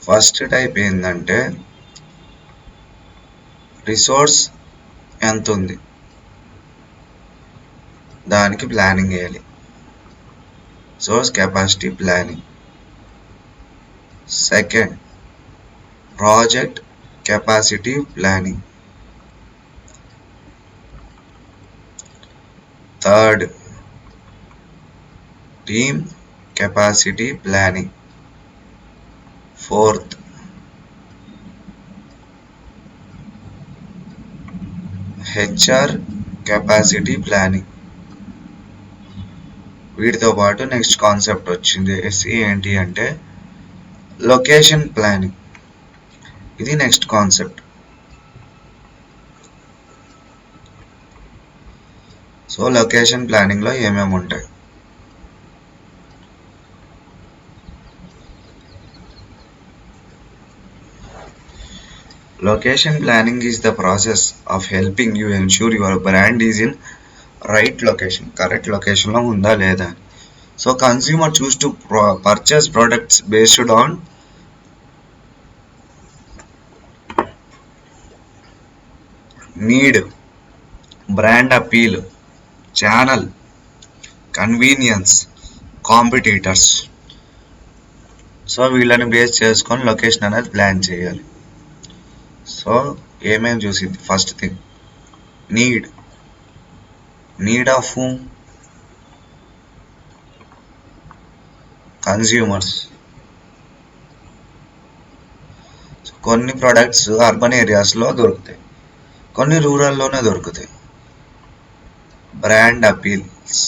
First type ఏంటంటే రిసోర్స్ ఎంత ఉంది దానికి ప్లానింగ్ వేయాలి, resource capacity planning. Second, project capacity planning. Third, team capacity planning. Fourth, HR capacity planning. వీటితో పాటు నెక్స్ట్ కాన్సెప్ట్ వచ్చింది ఎస్ఈ, ఏంటి అంటే లొకేషన్ ప్లానింగ్. ఇది నెక్స్ట్ కాన్సెప్ట్. సో లొకేషన్ ప్లానింగ్లో ఏమేమి ఉంటాయి, location planning is the process of helping you ensure your brand is in right location, correct location లో ఉందా లేదా. So consumer choose to purchase products based on need, brand appeal, channel, convenience, competitors. So వీళ్ళని base చేసుకొని location అనేది plan చేయాలి. So ఏమేమి చూసింది, first thing need of whom, consumers. కొన్ని ప్రొడక్ట్స్ అర్బన్ ఏరియాస్లో దొరుకుతాయి, కొన్ని రూరల్లోనే దొరుకుతాయి. బ్రాండ్ అపీల్స్,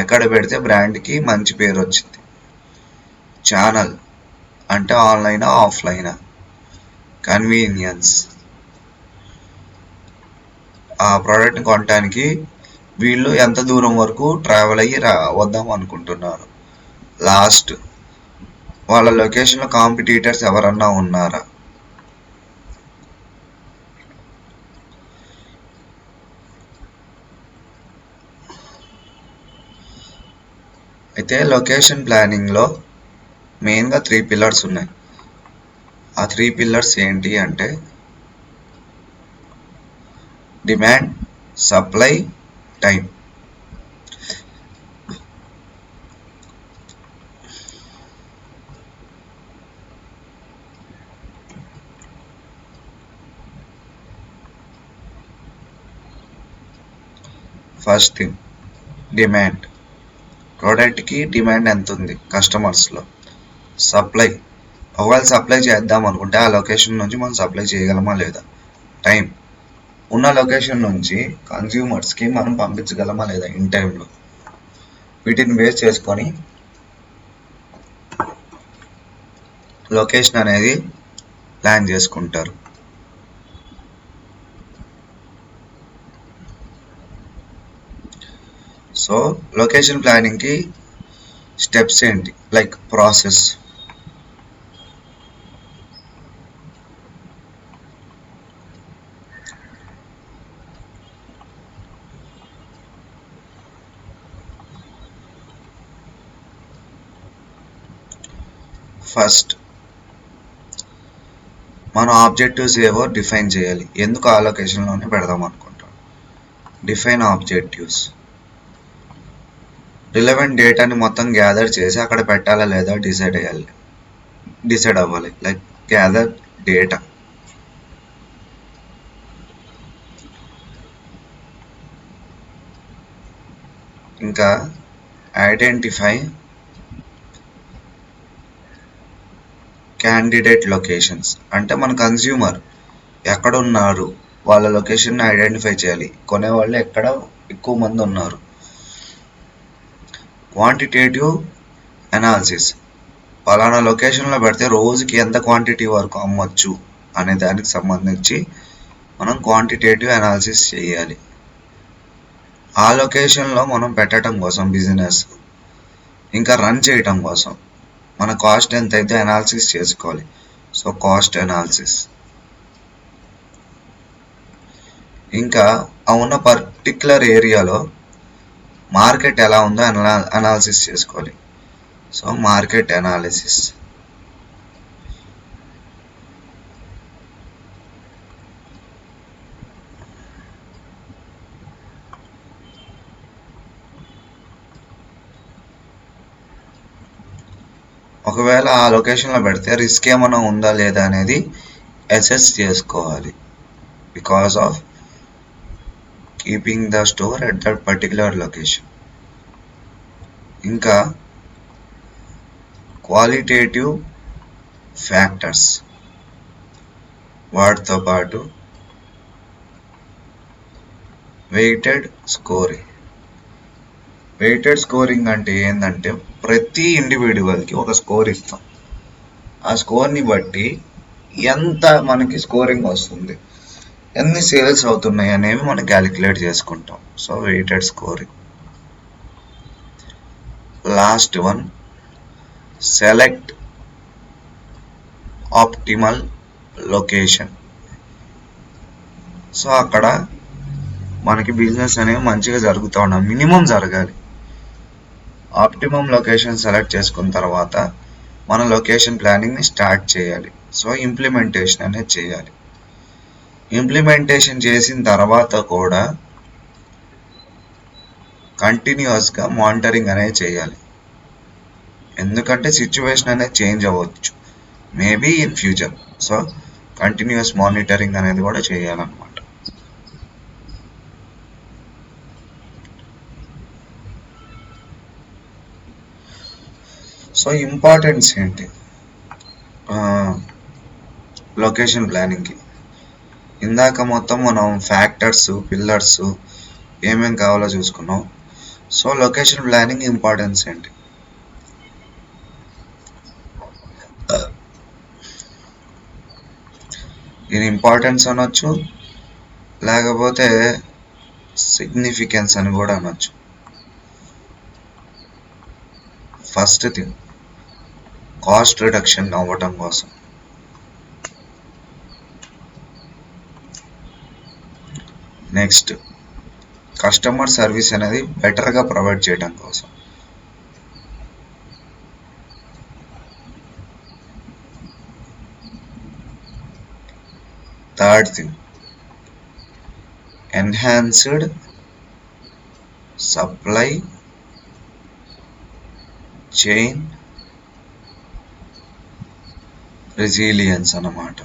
ఎక్కడ పెడితే బ్రాండ్కి మంచి పేరు వచ్చింది. ఛానల్ అంటే ఆన్లైనా ఆఫ్లైనా. కన్వీనియన్స్, ఆ ప్రోడక్ట్ని కొనడానికి వీళ్ళు ఎంత దూరం వరకు ట్రావెల్ అయ్యి వద్దాం అనుకుంటున్నారు. లాస్ట్, వాళ్ళ లొకేషన్లో కాంపిటీటర్స్ ఎవరన్నా ఉన్నారా. అయితే లొకేషన్ ప్లానింగ్లో మెయిన్గా 3 పిల్లర్స్ ఉన్నాయి. ఆ 3 పిల్లర్స్ ఏంటి అంటే demand, supply, time. First thing demand, ప్రోడక్ట్కి డిమాండ్ ఎంత ఉంది కస్టమర్స్లో. సప్లై, ఒకవేళ సప్లై చేద్దాం అనుకుంటే ఆ లొకేషన్ నుంచి మనం సప్లై చేయగలమా లేదా. టైం, ఉన్న లొకేషన్ నుంచి కన్స్యూమర్స్కి మనం పంపించగలమా లేదా ఇన్ టైంలో. వీటిని బేస్ చేసుకొని లొకేషన్ అనేది ప్లాన్ చేసుకుంటారు. సో లొకేషన్ ప్లానింగ్కి స్టెప్స్ ఏంటి, లైక్ ప్రాసెస్. ఫస్ట్ మన ఆబ్జెక్టివ్స్ ఏవో డిఫైన్ చేయాలి, ఎందుకు ఆ లొకేషన్లోనే పెడదాం అనుకుంటాం. Define objectives. రిలవెంట్ డేటాని మొత్తం గ్యాదర్ చేసి అక్కడ పెట్టాలా లేదా డిసైడ్ అవ్వాలి. Like gather data. ఇంకా ఐడెంటిఫై క్యాండిడేట్ లొకేషన్స్, అంటే మన కన్స్యూమర్ ఎక్కడ ఉన్నారు వాళ్ళ లొకేషన్ ఐడెంటిఫై చేయాలి. కొనేవాళ్ళు ఎక్కడ ఎక్కువ మంది ఉన్నారు. క్వాంటిటేటివ్ అనాలిసిస్, పలానా లొకేషన్లో పెడితే రోజుకి ఎంత క్వాంటిటీ వరకు అమ్మొచ్చు అనే దానికి సంబంధించి మనం క్వాంటిటేటివ్ అనాలిసిస్ చేయాలి. ఆ లొకేషన్లో మనం పెట్టడం కోసం బిజినెస్ ఇంకా రన్ చేయటం కోసం మన కాస్ట్ ఎంత అయితే అనాలిసిస్ చేసుకోవాలి. So cost analysis. ఇంకా ఆ ఉన్న పర్టిక్యులర్ ఏరియాలో మార్కెట్ ఎలా ఉందో అనాలిసిస్ చేసుకోవాలి. So market analysis. ఒకవేళ ఆ లొకేషన్లో పెడితే రిస్క్ ఏమైనా ఉందా లేదా అనేది అసెస్ చేసుకోవాలి because of keeping the store at that particular location. ఇంకా క్వాలిటేటివ్ ఫ్యాక్టర్స్, వాటితో పాటు వెయిటెడ్ స్కోరింగ్. వెయిటెడ్ స్కోరింగ్ అంటే ఏంటంటే ప్రతి ఇండివిజువల్కి ఒక స్కోర్ ఇస్తాం. ఆ స్కోర్ని బట్టి ఎంత మనకి స్కోరింగ్ వస్తుంది, ఎన్ని సేల్స్ అవుతున్నాయి అనేవి మనం క్యాలిక్యులేట్ చేసుకుంటాం. So weighted scoring. Last one, select optimal location. So అక్కడ మనకి బిజినెస్ అనేవి మంచిగా జరుగుతూ ఉన్నాం, మినిమం జరగాలి. ఆప్టిమం లొకేషన్ సెలెక్ట్ చేసుకున్న తర్వాత మన లొకేషన్ ప్లానింగ్ని స్టార్ట్ చేయాలి. సో ఇంప్లిమెంటేషన్ అనేది చేయాలి. ఇంప్లిమెంటేషన్ చేసిన తర్వాత కూడా కంటిన్యూస్గా మానిటరింగ్ అనేది చేయాలి. ఎందుకంటే సిచ్యువేషన్ అనేది చేంజ్ అవ్వచ్చు maybe in future. So continuous monitoring అనేది కూడా చేయాలన్నమాట. సో ఇంపార్టెన్స్ ఏంటి లొకేషన్ ప్లానింగ్కి? ఇందాక మొత్తం మనం ఫ్యాక్టర్స్, పిల్లర్స్ ఏమేమి కావాలో చూసుకున్నాం. సో లొకేషన్ ప్లానింగ్ ఇంపార్టెన్స్ ఏంటి? దీని ఇంపార్టెన్స్ అనొచ్చు, లేకపోతే సిగ్నిఫికెన్స్ అని కూడా అనొచ్చు. ఫస్ట్ థింగ్, కాస్ట్ రిడక్షన్ అవ్వటం కోసం. నెక్స్ట్, కస్టమర్ సర్వీస్ అనేది బెటర్గా ప్రొవైడ్ చేయడం కోసం. Third thing, enhanced supply chain resilience అన్నమాట.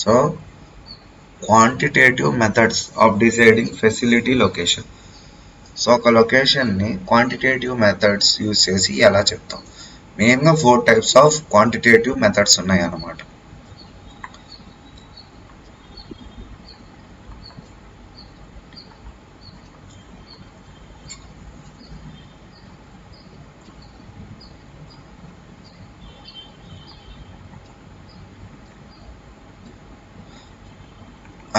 So quantitative methods of deciding facility location. So ఒక లొకేషన్ని క్వాంటిటేటివ్ మెథడ్స్ యూజ్ చేసి ఎలా చెప్తాం? మెయిన్గా 4 types ఆఫ్ క్వాంటిటేటివ్ మెథడ్స్ ఉన్నాయి అన్నమాట.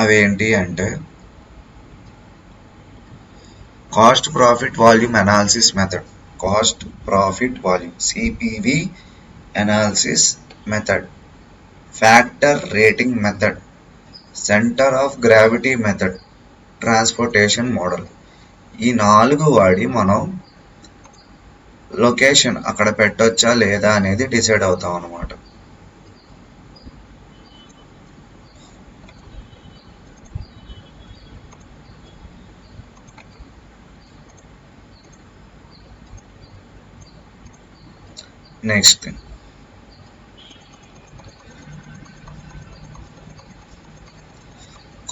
అవేంటి అంటే cost profit volume analysis method, cost profit volume CPV analysis method, factor rating method, centre of gravity method, transportation model. ఈ 4 వాడి మనం లొకేషన్ అక్కడ పెట్టొచ్చా లేదా అనేది డిసైడ్ అవుతాం అన్నమాట. Next thing,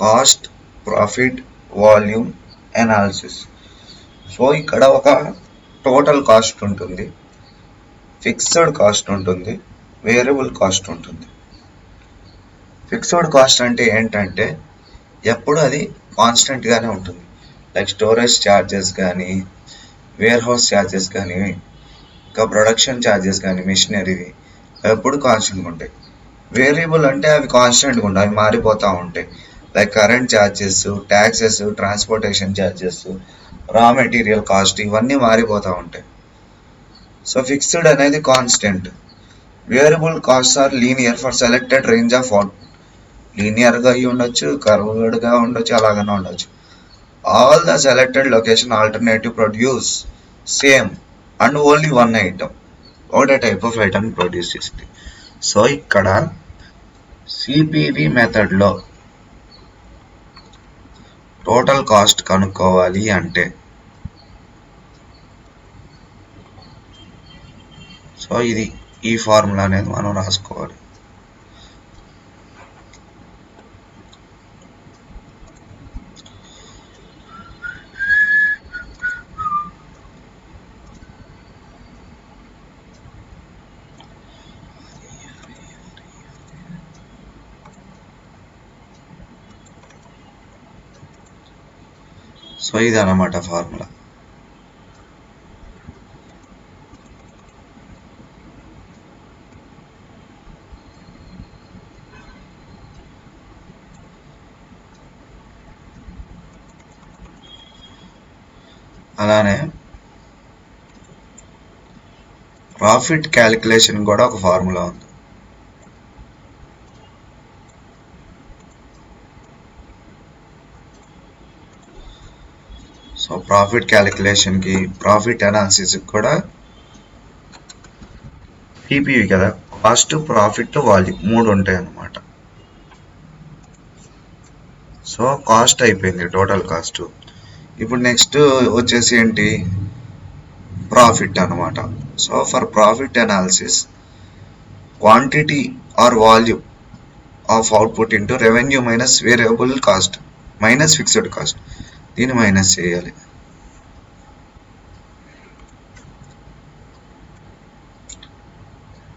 cost profit volume analysis. So ఇక్కడ ఒక టోటల్ కాస్ట్ ఉంటుంది, ఫిక్స్డ్ కాస్ట్ ఉంటుంది, వేరియబుల్ కాస్ట్ ఉంటుంది. ఫిక్స్డ్ కాస్ట్ అంటే ఏంటంటే ఎప్పుడు అది కాన్స్టెంట్గానే ఉంటుంది. లైక్ స్టోరేజ్ ఛార్జెస్ కానీ, వేర్ హౌస్ ఛార్జెస్ కానీ, ఇంకా ప్రొడక్షన్ ఛార్జెస్ కానీ మిషనరీవి ఎప్పుడు కాన్స్టెంట్గా ఉంటాయి. వేరియబుల్ అంటే అవి కాన్స్టెంట్గా ఉంటాయి, అవి మారిపోతూ ఉంటాయి. Like current charges, taxes, transportation charges, raw material cost ఇవన్నీ మారిపోతూ ఉంటాయి. సో ఫిక్స్డ్ అనేది constant. Variable cost are linear for selected range of out. లీనియర్గా అయ్యి ఉండొచ్చు, కర్వ్డ్గా ఉండొచ్చు, అలాగనే ఉండొచ్చు. All the selected location alternative produce same and only one item. ఒకటే టైప్ ఆఫ్ ఐటమ్ ప్రొడ్యూస్ చేస్తుంది. సో ఇక్కడ సిపివి మెథడ్లో టోటల్ కాస్ట్ కనుక్కోవాలి అంటే, సో ఇది ఈ ఫార్ములా అనేది మనం రాసుకోవాలి. సో ఇది అన్నమాట ఫార్ములా. అలానే ప్రాఫిట్ క్యాలిక్యులేషన్ కూడా ఒక ఫార్ములా ఉంది. సో ప్రాఫిట్ క్యాలిక్యులేషన్కి, ప్రాఫిట్ అనాలిసిస్కి కూడా పీపీవి కదా, కాస్ట్ ప్రాఫిట్ వాల్యూమ్ 3 ఉంటాయి అన్నమాట. సో కాస్ట్ అయిపోయింది, టోటల్ కాస్ట్. ఇప్పుడు నెక్స్ట్ వచ్చేసి ఏంటి, ప్రాఫిట్ అనమాట. So for profit analysis, quantity or volume of output into revenue minus variable cost minus fixed cost, దీన్ని మైనస్ చేయాలి.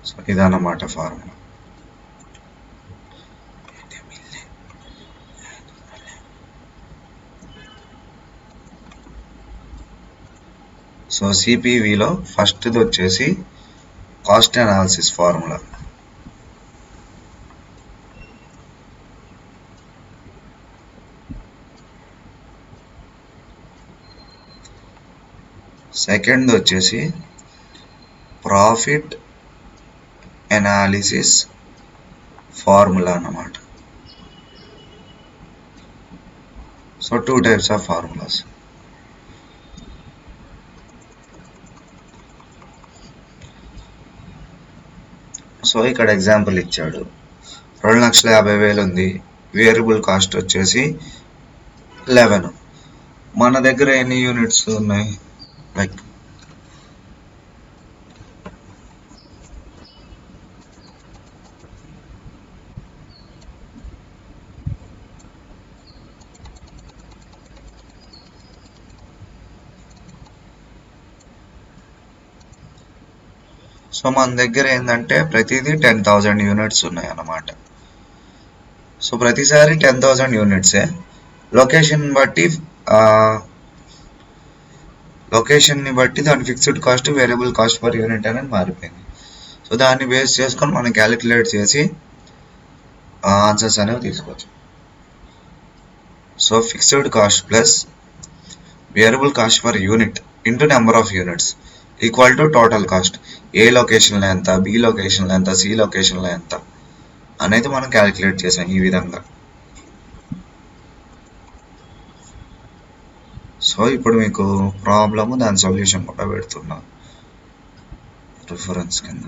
సో ఇదన్నమాట ఫార్ములా. సో సిపివిలో ఫస్ట్ది వచ్చేసి కాస్ట్ అనాలిసిస్ ఫార్ములా. సెకండ్ వచ్చేసి ప్రాఫిట్ అనాలిసిస్ ఫార్ములా అన్నమాట. So 2 types of formulas. So ఇక్కడ example ఇచ్చాడు, 2,50,000 ఉంది, వేరియబుల్ కాస్ట్ వచ్చేసి 11. మన దగ్గర ఎన్ని యూనిట్స్ ఉన్నాయి, లైక్ సో మన దగ్గర ఏంటంటే ప్రతిదీ 10,000 యూనిట్స్ ఉన్నాయి అన్నమాట. సో ప్రతిసారి 10,000 యూనిట్సే. లొకేషన్ని బట్టి దాని fixed cost, variable cost per unit అనేది మారిపోయింది. సో దాన్ని బేస్ చేసుకొని మనం క్యాలిక్యులేట్ చేసి ఆన్సర్స్ అనేవి తీసుకోవచ్చు. So fixed cost plus variable cost per unit into number of units equal to total cost. A లొకేషన్లో ఎంత, బి లొకేషన్లో ఎంత, సి లొకేషన్లో ఎంత అనేది మనం క్యాలిక్యులేట్ చేసాం ఈ విధంగా. సో ఇప్పుడు మీకు ప్రాబ్లము, దాని సొల్యూషన్ కూడా పెడుతున్నా రిఫరెన్స్ కింద.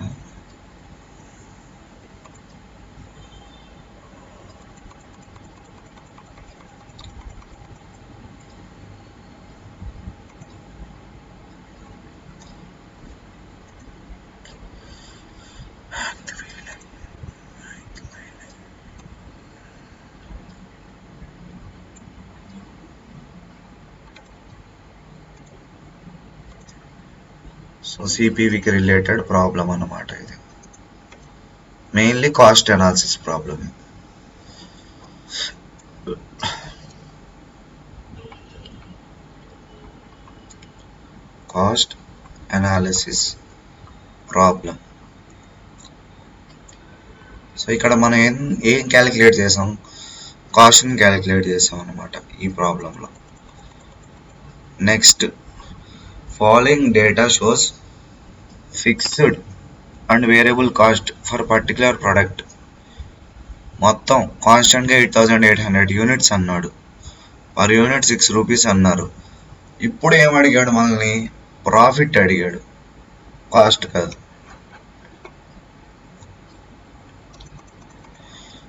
సో సిపివికి రిలేటెడ్ ప్రాబ్లం అన్నమాట ఇది. Mainly cost analysis problem. Cost analysis problem. So ఇక్కడ మనం ఏం క్యాలిక్యులేట్ చేసాం, కాస్ట్ని క్యాలిక్యులేట్ చేసాం అన్నమాట ఈ ప్రాబ్లంలో. Next, following data shows fixed and variable cost for particular product. మొత్తం కాన్స్టెంట్గా 8800 యూనిట్స్ అన్నాడు. పర్ యూనిట్ 6 రూపీస్ అన్నారు. ఇప్పుడు ఏం అడిగాడు మనల్ని? ప్రాఫిట్ అడిగాడు, కాస్ట్ కాదు.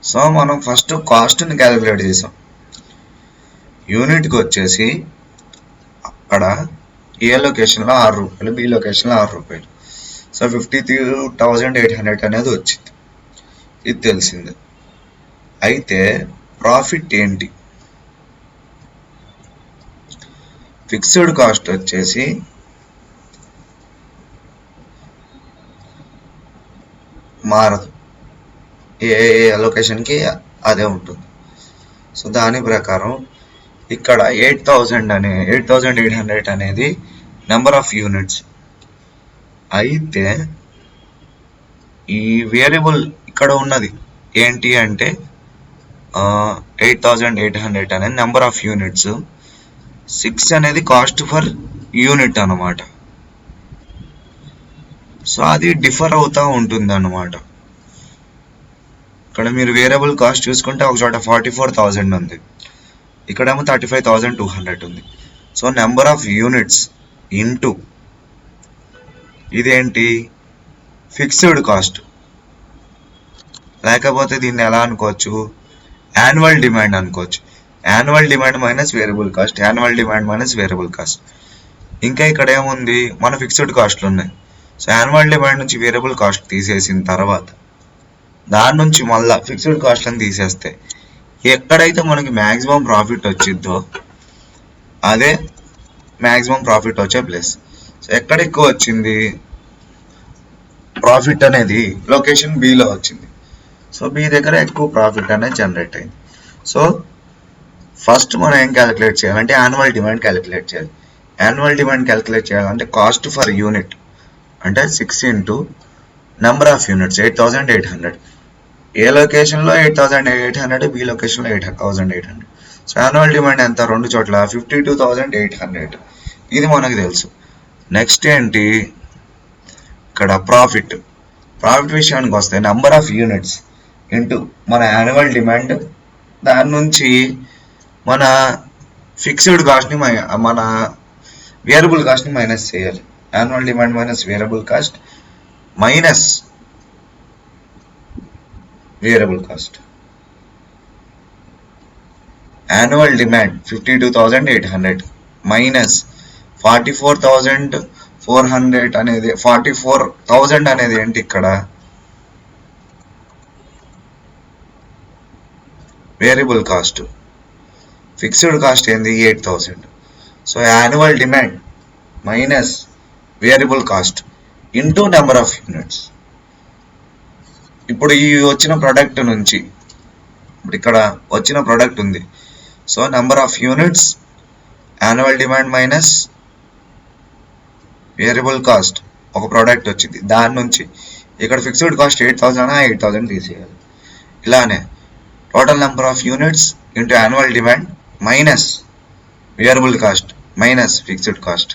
సో మనం ఫస్ట్ కాస్ట్ని క్యాలిక్యులేట్ చేసాం. యూనిట్కి వచ్చేసి అక్కడ ఏ లొకేషన్లో 6 రూపాయలు, బి లొకేషన్లో 6 రూపాయలు. సో 52,800 అనేది వచ్చింది, ఇది తెలిసింది. అయితే ప్రాఫిట్ ఏంటి? ఫిక్స్డ్ కాస్ట్ వచ్చేసి మారదు, ఏ లొకేషన్కి అదే ఉంటుంది. సో దాని ప్రకారం ఇక్కడ 8,800 అనేది నెంబర్ ఆఫ్ యూనిట్స్. అయితే ఈ వేరియబుల్ ఇక్కడ ఉన్నది ఏంటి అంటే 8,800 అనేది నెంబర్ ఆఫ్ యూనిట్స్, 6 అనేది కాస్ట్ ఫర్ యూనిట్ అన్నమాట. సో అది డిఫర్ అవుతూ ఉంటుంది అన్నమాట. ఇక్కడ మీరు వేరియబుల్ కాస్ట్ చూసుకుంటే ఒక చోట 44,000 ఉంది, ఇక్కడేమో 35,200 ఉంది. So number of units into ఇదేంటి, ఫిక్స్డ్ కాస్ట్. లేకపోతే దీన్ని ఎలా అనుకోవచ్చు, యాన్యువల్ డిమాండ్ అనుకోవచ్చు. Annual demand minus variable cost, annual demand minus variable cost. ఇంకా ఇక్కడ ఏముంది, మన ఫిక్స్డ్ కాస్ట్లు ఉన్నాయి. సో యాన్యువల్ డిమాండ్ నుంచి వేరియబుల్ కాస్ట్ తీసేసిన తర్వాత దాని నుంచి మళ్ళీ ఫిక్స్డ్ కాస్ట్లను తీసేస్తే ఎక్కడైతే మనకి మ్యాక్సిమం ప్రాఫిట్ వచ్చిద్దో అదే మ్యాక్సిమం ప్రాఫిట్ వచ్చే ప్లేస్. సో ఎక్కడ ఎక్కువ వచ్చింది ప్రాఫిట్ అనేది, లొకేషన్ బిలో వచ్చింది. సో బి దగ్గర ఎక్కువ ప్రాఫిట్ అనేది జనరేట్ అయింది. సో ఫస్ట్ మనం ఏం క్యాలిక్యులేట్ చేయాలంటే యాన్యువల్ డిమాండ్ క్యాలిక్యులేట్ చేయాలి. యాన్యువల్ డిమాండ్ క్యాలిక్యులేట్ చేయాలంటే కాస్ట్ ఫర్ యూనిట్ అంటే 6 ఇంటూ నెంబర్ ఆఫ్ యూనిట్స్ 8,800. ఏ లొకేషన్లో 8,800, బి లొకేషన్లో 8,800. సో యాన్యువల్ డిమాండ్ ఎంత, రెండు చోట్ల 52,800. ఇది మనకు తెలుసు. నెక్స్ట్ ఏంటి, ఇక్కడ ప్రాఫిట్ విషయానికి వస్తే నెంబర్ ఆఫ్ యూనిట్స్ ఇంటూ మన యాన్యువల్ డిమాండ్, దాని నుంచి మన ఫిక్స్డ్ కాస్ట్ని మన వేరియబుల్ కాస్ట్ని మైనస్ చేయాలి. Annual demand minus variable cost minus variable cost. Annual demand 52,800 minus 44,400 అనేది 44,000 అనేది ఏంటి ఇక్కడ వేరియబుల్ కాస్ట్, ఫిక్స్డ్ కాస్ట్ ఏంది 8,000. So annual demand minus variable cost into number of units. ఇప్పుడు ఈ వచ్చిన ప్రోడక్ట్ నుంచి, ఇప్పుడు ఇక్కడ వచ్చిన ప్రోడక్ట్ ఉంది. So number of units annual demand minus variable cost, ఒక ప్రోడక్ట్ వచ్చింది, దాని నుంచి ఇక్కడ ఫిక్స్డ్ కాస్ట్ 8,000 తీసేయాలి. ఇలానే total number of units into annual demand minus variable cost minus fixed cost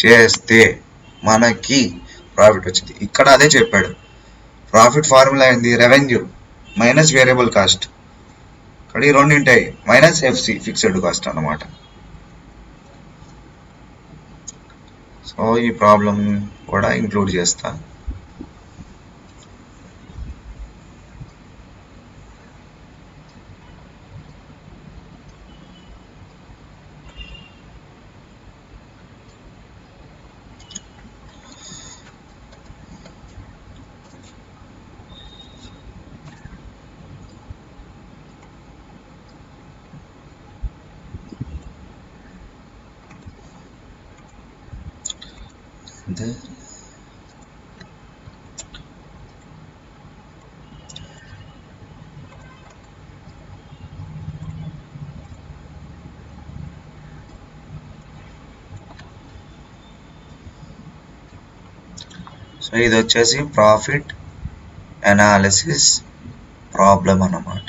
చేస్తే మనకి ప్రాఫిట్ వచ్చింది. ఇక్కడ అదే చెప్పాడు, ప్రాఫిట్ ఫార్ములా ఏంది, రెవెన్యూ మైనస్ వేరియబుల్ కాస్ట్. ఇక్కడ ఈ రెండు ఉంటాయి, మైనస్ ఎఫ్సి ఫిక్స్డ్ కాస్ట్ అన్నమాట. సో ఈ ప్రాబ్లం కూడా ఇంక్లూడ్ చేస్తా. The- సో ఇది వచ్చేసి ప్రాఫిట్ అనాలిసిస్ ప్రాబ్లం అన్నమాట.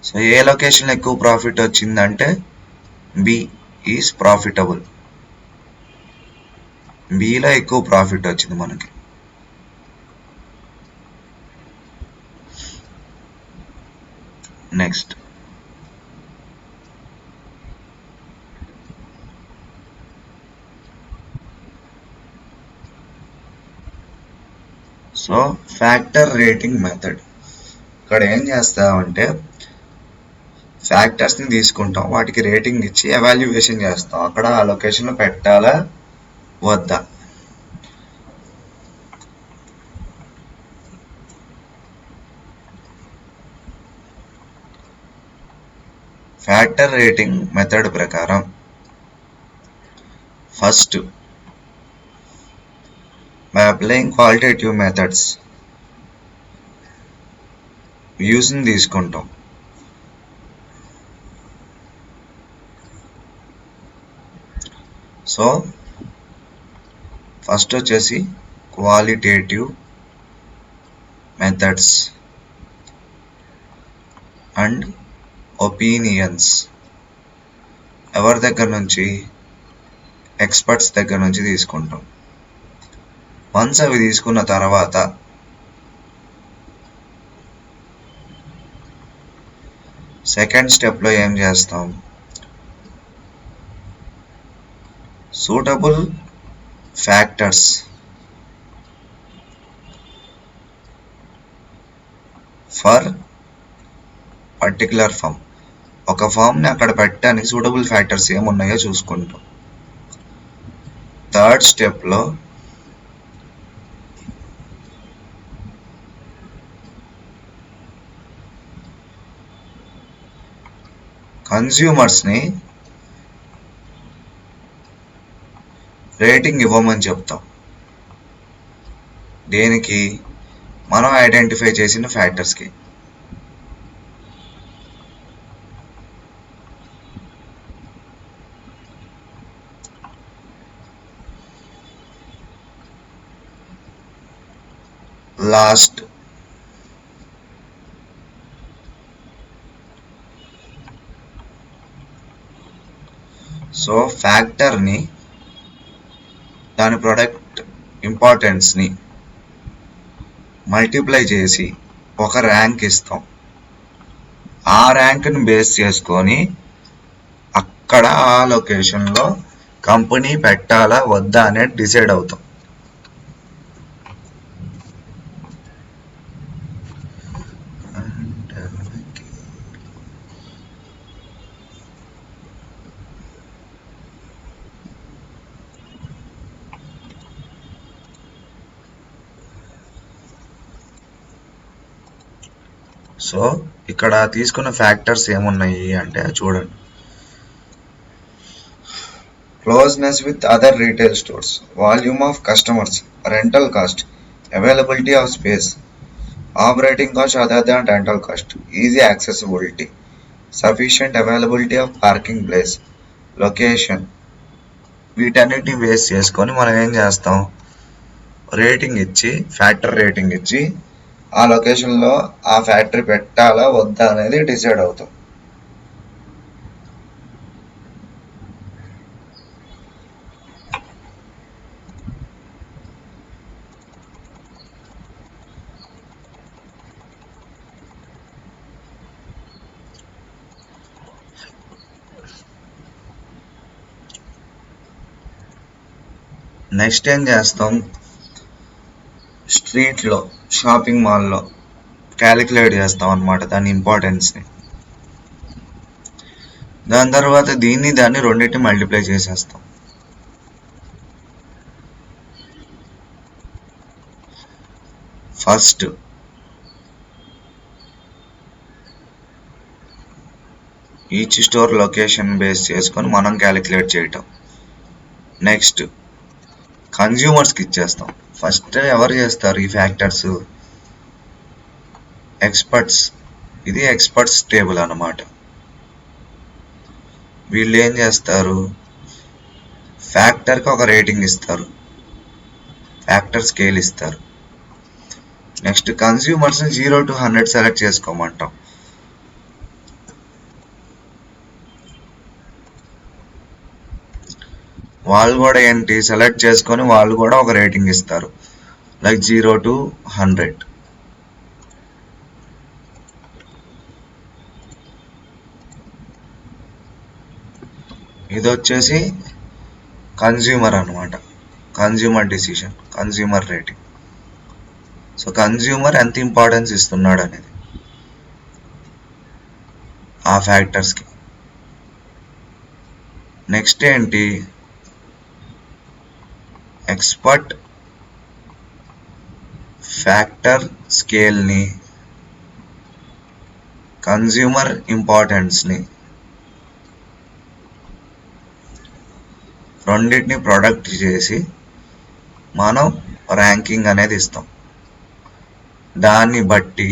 సో ఏ లొకేషన్ ఎక్కువ ప్రాఫిట్ వచ్చిందంటే బి ఈజ్ ప్రాఫిటబుల్. బిలో ఎక్కువ ప్రాఫిట్ వచ్చింది మనకి. Next so factor rating method. ఇక్కడ ఏం చేస్తామంటే ఫ్యాక్టర్స్ని తీసుకుంటాం, వాటికి రేటింగ్ ఇచ్చి ఎవాల్యుయేషన్ చేస్తాం, అక్కడ ఆ లొకేషన్లో పెట్టాలా వద్దా. ఫ్యాక్టర్ రేటింగ్ మెథడ్ ప్రకారం first by applying qualitative methods views ని తీసుకుంటాం. సో ఫస్ట్ వచ్చేసి క్వాలిటేటివ్ మెథడ్స్ అండ్ ఒపీనియన్స్. ఎవరి దగ్గర నుంచి? ఎక్స్పర్ట్స్ దగ్గర నుంచి తీసుకుంటాం. వన్స్ అవి తీసుకున్న తర్వాత సెకండ్ స్టెప్లో ఏం చేస్తాం? Suitable factors for particular farm. ఒక ఫామ్ని అక్కడ పెట్టడానికి సూటబుల్ ఫ్యాక్టర్స్ ఏమున్నాయో చూసుకుంటాం. థర్డ్ స్టెప్లో కన్స్యూమర్స్ని రేటింగ్ ఇవ్వమని చెప్తాం. దేనికి? మనం ఐడెంటిఫై చేసిన ఫ్యాక్టర్స్కి. లాస్ట్ సో ఫ్యాక్టర్ని, దాని ప్రొడక్ట్ ఇంపార్టెన్స్ని మల్టిప్లై చేసి ఒక ర్యాంక్ ఇస్తాం. ఆ ర్యాంక్ని బేస్ చేసుకొని అక్కడ ఆ లొకేషన్లో కంపెనీ పెట్టాలా వద్దా అనేది డిసైడ్ అవుతాం. సో ఇక్కడ తీసుకున్న ఫ్యాక్టర్స్ ఏమున్నాయి అంటే చూడండి. Closeness with other retail stores, volume of customers, rental cost, availability of space, operating cost other than rental cost, easy accessibility, sufficient availability of parking place, location. వీటన్నిటిని బేస్ చేసుకొని మనం ఏం చేస్తాం? రేటింగ్ ఇచ్చి, ఫ్యాక్టర్ రేటింగ్ ఇచ్చి ఆ లొకేషన్లో ఆ ఫ్యాక్టరీ పెట్టాలా వద్దా అనేది డిసైడ్ అవుతాం. నెక్స్ట్ ఏం చేస్తాం? స్ట్రీట్లో, షాపింగ్ మాల్లో క్యాలిక్యులేట్ చేస్తాం అన్నమాట దాని ఇంపార్టెన్స్ని. దాని తర్వాత దాన్ని రెండింటిని మల్టిప్లై చేసేస్తాం. First each store location base చేసుకొని మనం క్యాలిక్యులేట్ చేయటం. నెక్స్ట్ కన్జ్యూమర్స్కి ఇచ్చేస్తాం. ఫస్ట్ ఎవరు చేస్తారు ఈ ఫ్యాక్టర్స్? ఎక్స్పర్ట్స్. ఇది ఎక్స్పర్ట్స్ టేబుల్ అన్నమాట. వీళ్ళు ఏం చేస్తారు? ఫ్యాక్టర్కి ఒక రేటింగ్ ఇస్తారు, ఫ్యాక్టర్ స్కేల్ ఇస్తారు. నెక్స్ట్ కన్స్యూమర్స్ 0 to 100 సెలెక్ట్ చేసుకోమంటాం. వాళ్ళు కూడా ఏంటి సెలెక్ట్ చేసుకొని వాళ్ళు కూడా ఒక రేటింగ్ ఇస్తారు, లైక్ 0 to 100. ఇది వచ్చేసి కన్జ్యూమర్ అనమాట, consumer decision, consumer rating. So consumer ఎంత ఇంపార్టెన్స్ ఇస్తున్నాడు అనేది ఆ ఫ్యాక్టర్స్కి. నెక్స్ట్ ఏంటి? ఎక్స్పర్ట్ ఫ్యాక్టర్ స్కేల్ని, కన్జ్యూమర్ ఇంపార్టెన్స్ని రెండింటిని ప్రొడక్ట్ చేసి మనం ర్యాంకింగ్ అనేది ఇస్తాం. దాన్ని బట్టి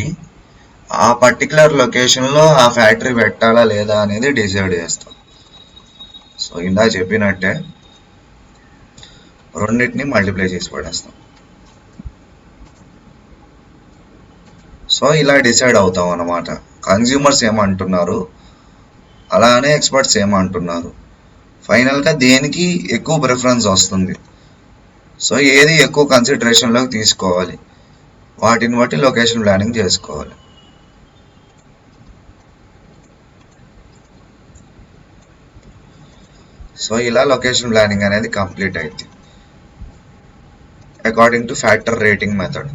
ఆ పర్టికులర్ లొకేషన్లో ఆ ఫ్యాక్టరీ పెట్టాలా లేదా అనేది డిసైడ్ చేస్తాం. సో ఇందా చెప్పినట్టే రెండింటిని మల్టిప్లై చేసి పడేస్తాం. సో ఇలా డిసైడ్ అవుతాం అన్నమాట. కన్జ్యూమర్స్ ఏమంటున్నారు, అలానే ఎక్స్పర్ట్స్ ఏమంటున్నారు, ఫైనల్గా దేనికి ఎక్కువ ప్రిఫరెన్స్ వస్తుంది, సో ఏది ఎక్కువ కన్సిడరేషన్లోకి తీసుకోవాలి, వాటిని బట్టి లొకేషన్ ప్లానింగ్ చేసుకోవాలి. సో ఇలా లొకేషన్ ప్లానింగ్ అనేది కంప్లీట్ అయింది according to factor rating method.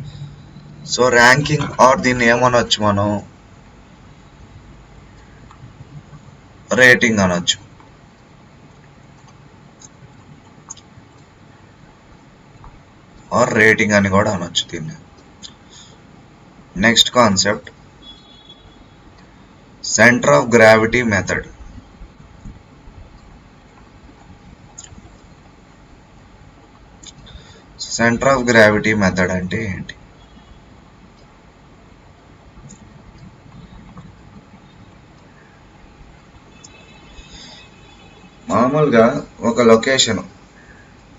So ranking or దీన్ని ఏమనొచ్చు మనం, రేటింగ్ అనొచ్చు. ఆర్ రేటింగ్ అని కూడా అనొచ్చు దీన్ని. Next concept centre of gravity method. Centre of gravity method అంటే ఏంటి? మామూలుగా ఒక లొకేషన్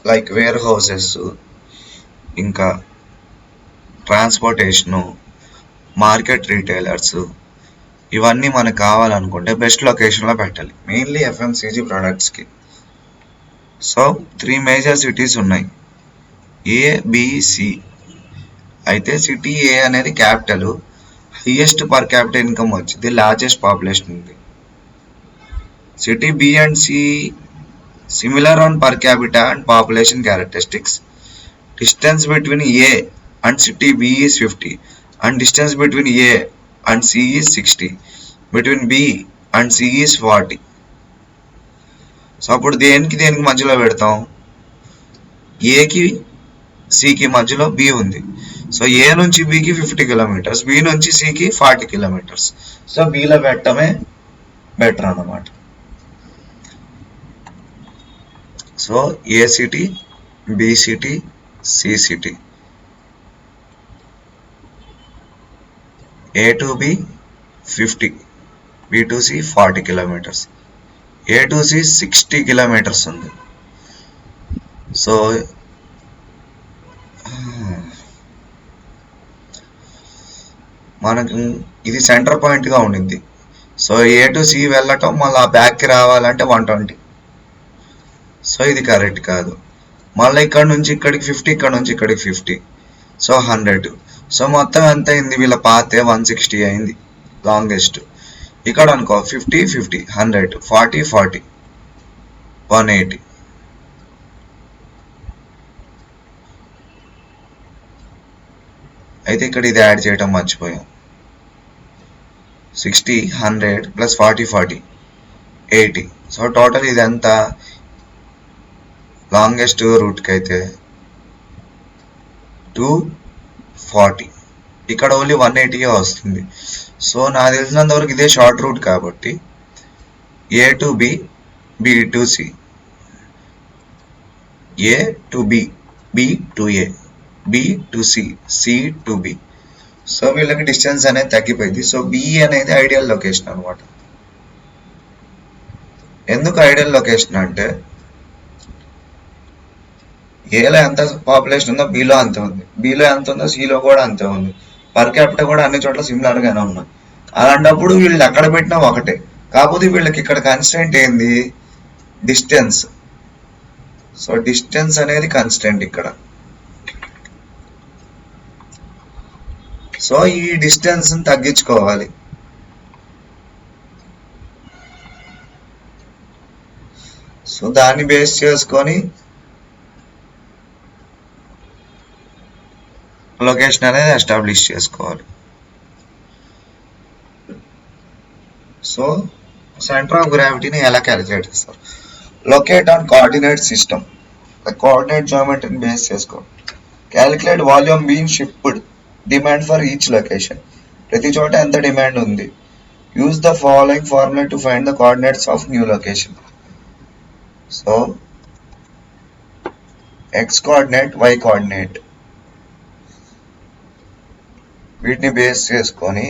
లైక్ వేర్ హౌసెస్, ఇంకా ట్రాన్స్పోర్టేషను, మార్కెట్ రీటైలర్స్, ఇవన్నీ మనకు కావాలనుకుంటే బెస్ట్ లొకేషన్లో పెట్టాలి, మెయిన్లీ ఎఫ్ఎంసీజీ ప్రొడక్ట్స్కి. సో 3 మేజర్ సిటీస్ ఉన్నాయి, ఏబిసి. అయితే సిటీ ఏ అనేది capital, highest per capital income వచ్చింది, లార్జెస్ట్ పాపులేషన్ ఉంది. City B and C similar on per capital and population characteristics. Distance between A and city B is 50 and distance between A and C is 60. Between B and C is 40. So అప్పుడు దేనికి మధ్యలో పెడతాం? ఏకి సికి మధ్యలో B ఉంది. So ఏ నుంచి బికి 50 kilometres, B నుంచి సికి 40 కిలోమీటర్స్. సో బిలో పెట్టడమే బెటర్ అన్నమాట. So A city, B city, C city. A to B 50, B to C 40 kilometres, A to C 60 kilometres ఉంది. సో మనకు ఇది సెంటర్ పాయింట్గా ఉండింది. సో A to C వెళ్ళటం మళ్ళీ బ్యాక్కి రావాలంటే 120. సో ఇది కరెక్ట్ కాదు. మళ్ళీ ఇక్కడ నుంచి ఇక్కడికి 50, ఇక్కడ నుంచి ఇక్కడికి 50, సో 100. సో మొత్తం ఎంత అయింది? వీళ్ళ పాతే 160 అయింది లాంగెస్ట్. ఇక్కడ అనుకో 50 50 100 40 40 180. అయితే ఇక్కడ ఇది యాడ్ చేయటం మర్చిపోయాం. 60 100 ప్లస్ 40 40 80. సో టోటల్ ఇది ఎంత? లాంగెస్ట్ రూట్కి అయితే 240, ఇక్కడ ఓన్లీ 180 వస్తుంది. సో నాకు తెలిసినంత వరకు ఇదే షార్ట్ రూట్ కాబట్టి A to B, B to C. A to B, B to A, B to C, C to B. So వీళ్ళకి డిస్టెన్స్ అనేది తగ్గిపోయింది. సో బి అనేది ఐడియల్ లొకేషన్ అనమాట. ఎందుకు ఐడియల్ లొకేషన్ అంటే ఏలో ఎంత పాపులేషన్ ఉందో బిలో అంతే ఉంది, బిలో ఎంత ఉందో సిలో కూడా అంతే ఉంది, పర్ క్యాపిటల్ కూడా అన్ని చోట్ల సిమిలర్గానే ఉన్నాయి. అలాంటప్పుడు వీళ్ళు ఎక్కడ పెట్టినా ఒకటే. కాకపోతే వీళ్ళకి ఇక్కడ కన్స్టెంట్ ఏంది, డిస్టెన్స్. సో డిస్టెన్స్ అనేది కన్స్టెంట్ ఇక్కడ. సో ఈ డిస్టెన్స్ తగ్గించుకోవాలి. సో దాన్ని బేస్ చేసుకొని లొకేషన్ అనేది ఎస్టాబ్లిష్ చేసుకోవాలి. సో సెంటర్ ఆఫ్ గ్రావిటీని ఎలా క్యాలిక్యులేట్ చేస్తారు? Locate on coordinate system, coordinate జామెట్రీని బేస్ చేసుకో. Calculate volume been shipped, demand for each location, ప్రతి చోట ఎంత డిమాండ్ ఉంది. Use the following formula to find the coordinates of new location. So X coordinate, Y coordinate, వీటిని base చేసుకొని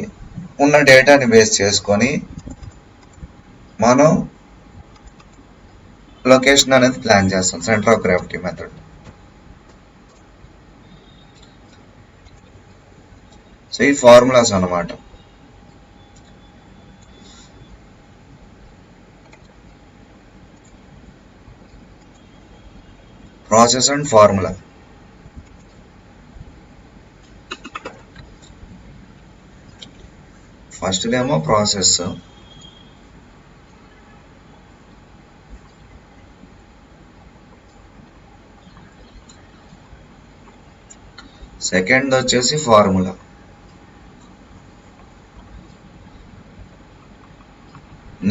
ఉన్న డేటాని బేస్ చేసుకొని మనం లొకేషన్ అనేది ప్లాన్ చేస్తాం centre of gravity method. So ఈ ఫార్ములాస్ అన్నమాట. Process and formula. ఫస్ట్ ఏమో ప్రాసెస్, సెకండ్ వచ్చేసి ఫార్ములా,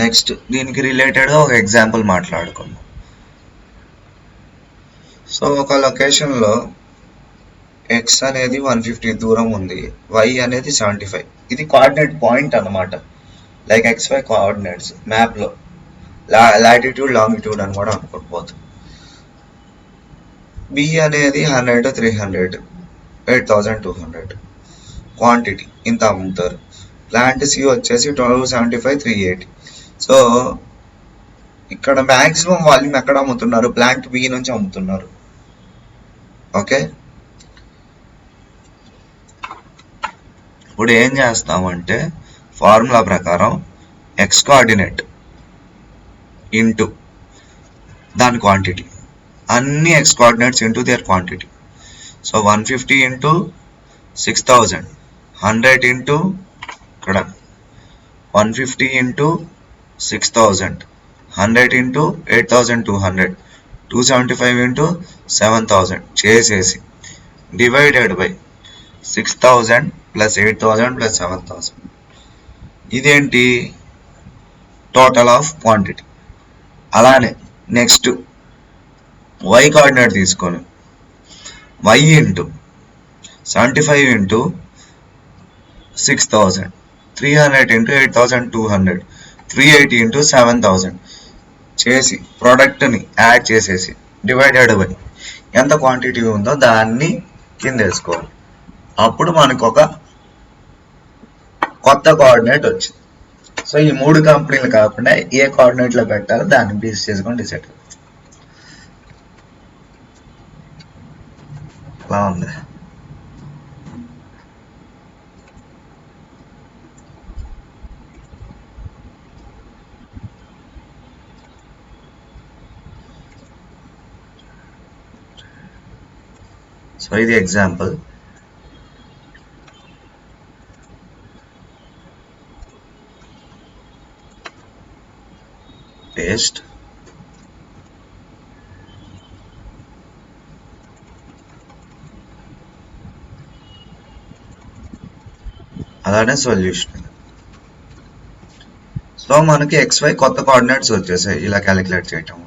నెక్స్ట్ దీనికి రిలేటెడ్గా ఒక ఎగ్జాంపుల్ మాట్లాడుకుందాం. సో ఒక లొకేషన్లో ఎక్స్ అనేది 150 దూరం ఉంది, వై అనేది 75. ఇది కోఆర్డినేట్ పాయింట్ అన్నమాట, లైక్ XY కోఆర్డినేట్స్ మ్యాప్లో లాటిట్యూడ్ లాంగిట్యూడ్ అని కూడా అనుకోకపోతుంది. బి అనేది 100, 300, 8200 క్వాంటిటీ ఇంత అమ్ముతారు. ప్లాంట్ సి వచ్చేసి 1275, 380. సో ఇక్కడ మ్యాక్సిమం వాల్యూమ్ ఎక్కడ అమ్ముతున్నారు, ప్లాంట్ బి నుంచి అమ్ముతున్నారు. ఓకే, ఇప్పుడు ఏం చేస్తామంటే ఫార్ములా ప్రకారం ఎక్స్ కోఆర్డినేట్ ఇంటూ దాని క్వాంటిటీ, అన్ని X coordinates into there quantity. So 150 into 6000, 100 into ఇక్కడ 150 ఇంటూ 6000, 100 ఇంటూ 8200, 275 ఇంటూ 7000 చేసేసి డివైడెడ్ బై 6000 ప్లస్ 8000 ప్లస్ 7000. ఇదేంటి, టోటల్ ఆఫ్ క్వాంటిటీ. అలానే నెక్స్ట్ వై కోఆర్డినేట్ తీసుకొని Y into 75 into 6000, 300 into 8200, 380 into 7000 చేసి ప్రోడక్ట్ని యాడ్ చేసేసి డివైడెడ్ బై ఎంత క్వాంటిటీ ఉందో దాన్ని కింద వేసుకోవాలి. అప్పుడు మనకు ఒక కొత్త కోఆర్డినేట్ వచ్చింది. సో ఈ మూడు కంపెనీలు కాకుండా ఏ కోఆర్డినేట్లో పెట్టాలో దాన్ని బేస్ చేసుకొని డిసైడ్. ఎలా ఉంది? సో ఇది ఎగ్జాంపుల్. పేస్ట్, అలానే సొల్యూషన్. సో మనకి XY కొత్త కోఆర్డినేట్స్ వచ్చేసాయి ఇలా క్యాలిక్యులేట్ చేయటం.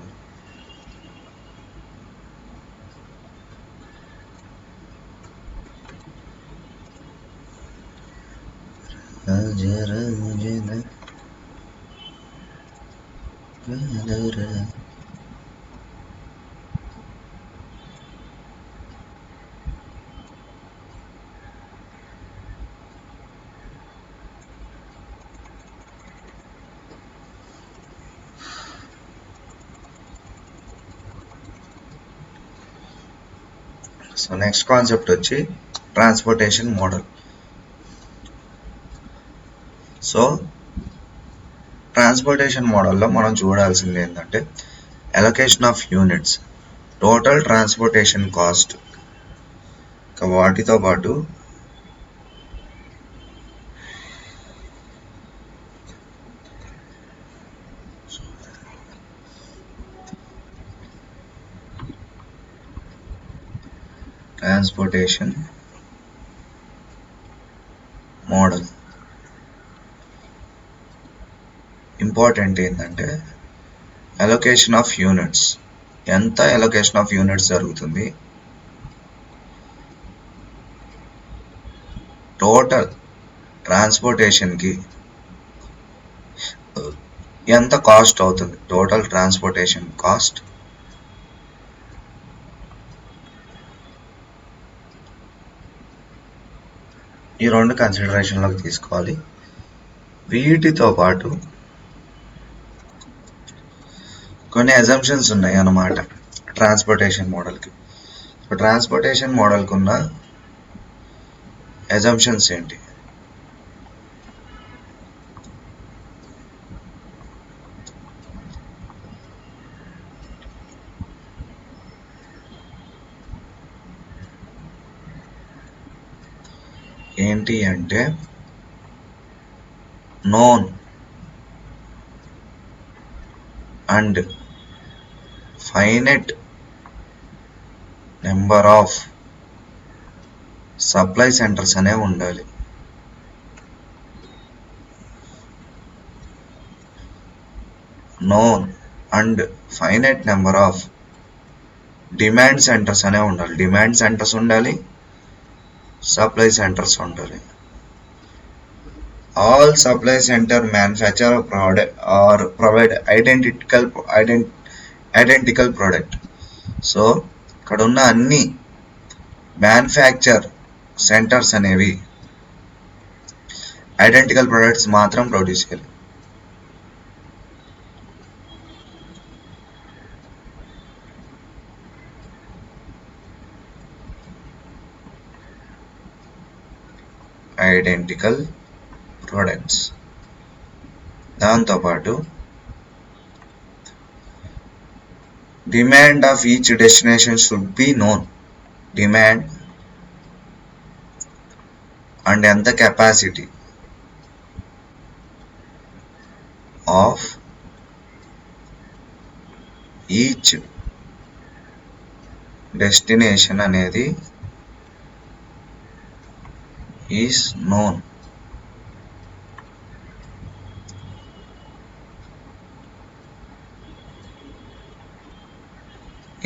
సో నెక్స్ట్ కాన్సెప్ట్ వచ్చి ట్రాన్స్పోర్టేషన్ మోడల్. సో ట్రాన్స్పోర్టేషన్ మోడల్లో మనం చూడాల్సింది ఏంటంటే allocation of units, total transportation cost, వాటితో పాటు ట్రాన్స్పోర్టేషన్ మోడల్ ఇంపార్టెంట్ ఏంటంటే అలొకేషన్ ఆఫ్ యూనిట్స్, ఎంత అలొకేషన్ ఆఫ్ యూనిట్స్ జరుగుతుంది, టోటల్ ట్రాన్స్పోర్టేషన్కి ఎంత కాస్ట్ అవుతుంది, టోటల్ ట్రాన్స్పోర్టేషన్ కాస్ట్, ఈ రెండు కన్సిడరేషన్లోకి తీసుకోవాలి. వీటితో పాటు కొన్ని అజంప్షన్స్ ఉన్నాయి అన్నమాట ట్రాన్స్పోర్టేషన్ మోడల్కి. ట్రాన్స్పోర్టేషన్ మోడల్కి ఉన్న అజంప్షన్స్ ఏంటి? ఏంటి అంటే known and finite number of supply centers అనే ఉండాలి. known and finite number of demand centers అనే ఉండాలి. డిమాండ్ సెంటర్స్ ఉండాలి, సప్లై సెంటర్స్ ఉండాలి. All supply center manufacture or provide identical product. So ఇక్కడ ఉన్న అన్ని మ్యానుఫ్యాక్చర్ సెంటర్స్ అనేవి ఐడెంటికల్ ప్రొడక్ట్స్ మాత్రం ప్రొడ్యూస్ చేయాలి. Identical products. దాంతోపాటు demand of each destination should be known. Demand and ఎంత కెపాసిటీ ఆఫ్ ఈచ్ డెస్టినేషన్ అనేది ఈస్ నోన్.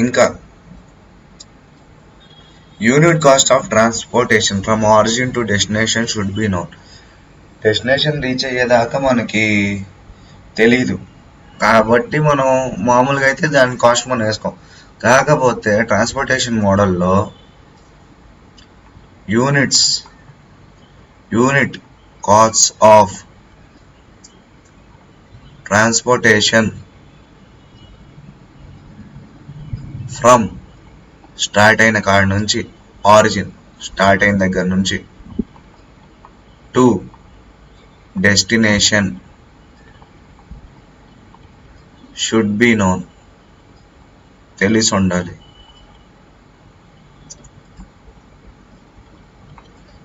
ఇంకా unit cost of transportation from origin to destination should be known. Destination reach అయ్యేదాకా మనకి తెలీదు కాబట్టి మనం మామూలుగా అయితే దాని కాస్ట్ మనం వేసుకోం. కాకపోతే ట్రాన్స్పోర్టేషన్ మోడల్లో unit cost of transportation from start అయిన కాడ నుంచి, ఆరిజిన్ స్టార్ట్ అయిన దగ్గర నుంచి to destination should be known, తెలిసి ఉండాలి.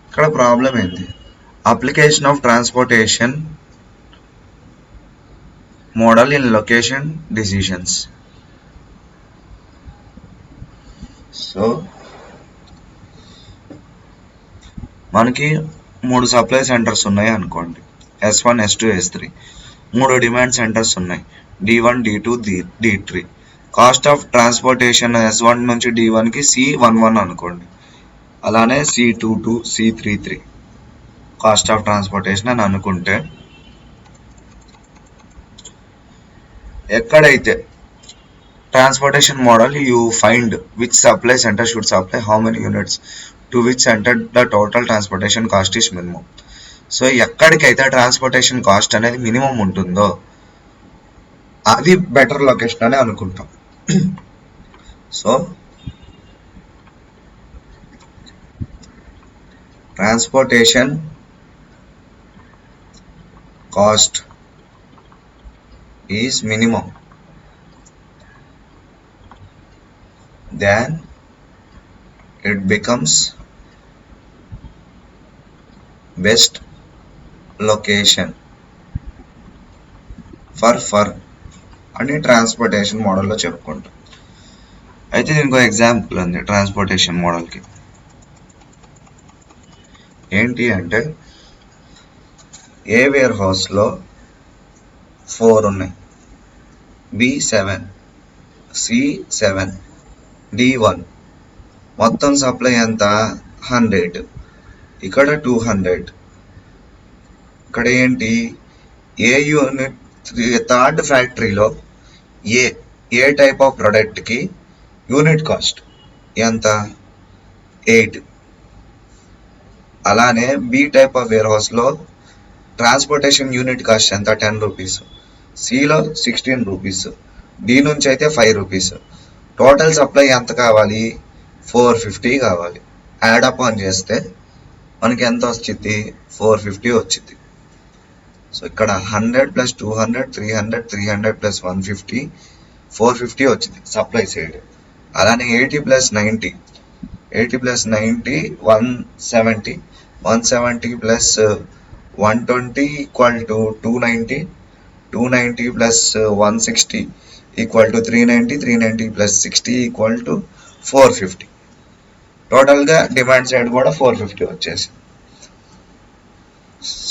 ఇక్కడ ప్రాబ్లం ఏంటి? Application of transportation model in location decisions. So మనకి 3 సప్లై సెంటర్స్ ఉన్నాయి అనుకోండి, S1, S2, S3. 3 demand centres ఉన్నాయి, D1, D2, D3. Cost of transportation S1 నుంచి D1కి C11 అనుకోండి, అలానే C22, C33 cost of transportation అని అనుకుంటే, ఎక్కడైతే transportation model you find which supply center should supply how many units to which center the total transportation cost is minimum. So ఎక్కడికైతే transportation cost అనేది minimum ఉంటుందో అది better location అని అనుకుంటాం. So transportation cost is minimum, then it becomes best location for అని transportation మోడల్లో చెప్పుకుంటాం. అయితే దీనికి ఒక ఎగ్జాంపుల్ ఉంది ట్రాన్స్పోర్టేషన్ మోడల్కి. ఏంటి అంటే ఏ వేర్ హౌస్లో 4 ఉన్నాయి, B7, C7, D1, మొత్తం సప్లై ఎంత 100, ఇక్కడ 200. ఇక్కడ ఏంటి ఏ యూనిట్ థర్డ్ ఫ్యాక్టరీలో ఏ టైప్ ఆఫ్ ప్రోడక్ట్కి యూనిట్ కాస్ట్ ఎంత 8. అలానే బి టైప్ ఆఫ్ వేర్ హౌస్లో ట్రాన్స్పోర్టేషన్ యూనిట్ కాస్ట్ ఎంత 10 రూపీస్, సిలో 16 రూపీస్, డి నుంచి అయితే 5 రూపీస్. టోటల్ సప్లై ఎంత కావాలి 450 కావాలి. యాడప్ ఆన్ చేస్తే మనకి ఎంత వచ్చింది 450 వచ్చింది. సో ఇక్కడ 100 + 200 300 300 + 150 450 వచ్చింది సప్లై సైడ్. అలానే 80 + 90 170 170 + 120 = 290 290 + 160 = 390 390 + 60 = 450. టోటల్గా డిమాండ్ సైడ్ కూడా 450 వచ్చేసి.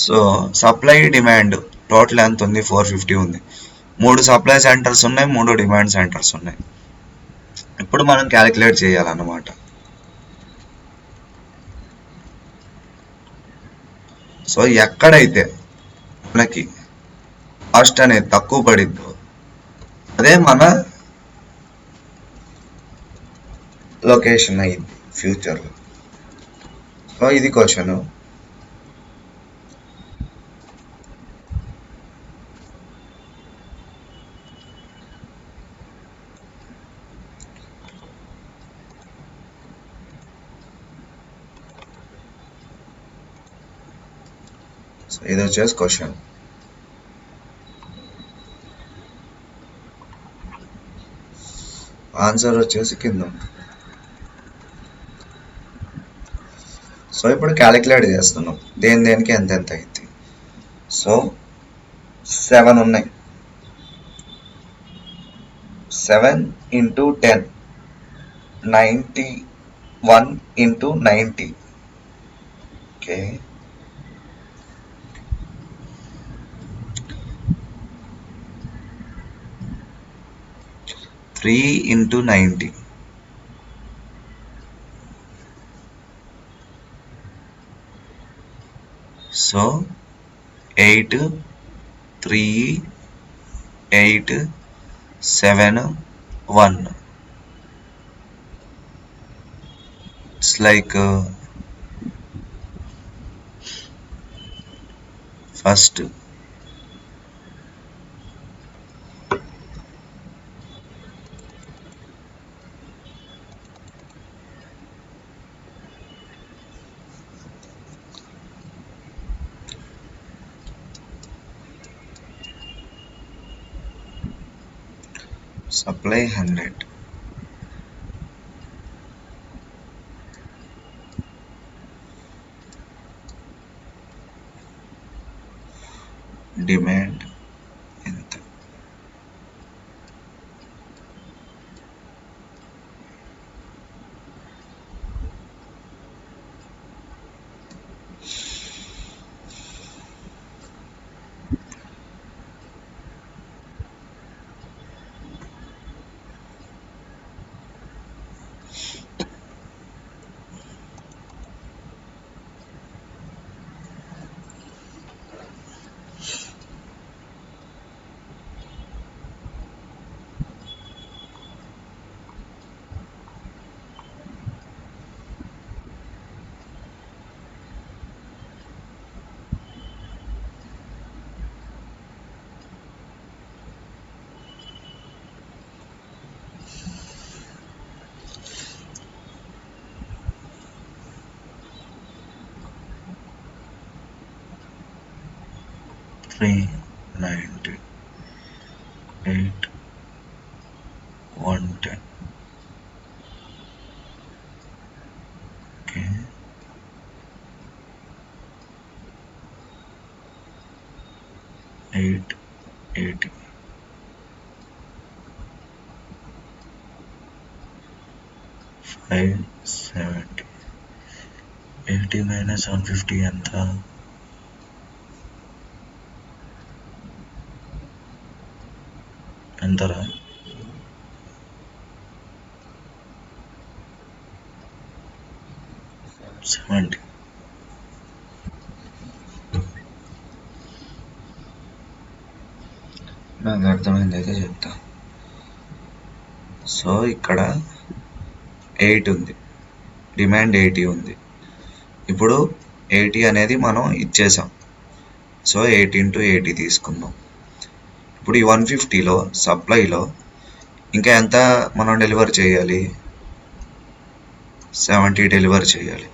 సో సప్లై డిమాండ్ టోటల్ ఎంత ఉంది 450 ఉంది. 3 సప్లై సెంటర్స్ ఉన్నాయి, 3 డిమాండ్ సెంటర్స్ ఉన్నాయి. ఇప్పుడు మనం క్యాలిక్యులేట్ చేయాలన్నమాట. సో ఎక్కడైతే మనకి కాస్ట్ అనేది తక్కువ పడిద్దో అదే మన లొకేషన్ అయింది ఫ్యూచర్లో. సో ఇది క్వశ్చన్. సో ఇది వచ్చేసి క్వశ్చన్. ఆన్సర్ వచ్చేసి కింద. సో ఇప్పుడు క్యాలిక్యులేట్ చేస్తున్నాం దేనికి ఎంత అయింది. సో 7 ఉన్నాయి, 7 × 10 91 × 90. Okay, 3 × 90. So 8 3 8 7 1. It's like first supply 100, demand ఎంత. 390, 8, 110. Okay. 880. 570. 80 minus 150 ఎంత? ఎంతరా? 70. నాకు అర్థమైంది అయితే చెప్తా. సో ఇక్కడ 8 ఉంది, డిమాండ్ 80 ఉంది. ఇప్పుడు 80 అనేది మనం ఇచ్చేసాం. సో 8 ఇంటూ 80 తీసుకుందాం. ఇప్పుడు ఈ 150లో సప్లైలో ఇంకా ఎంత మనం డెలివర్ చేయాలి? 70 డెలివర్ చేయాలి.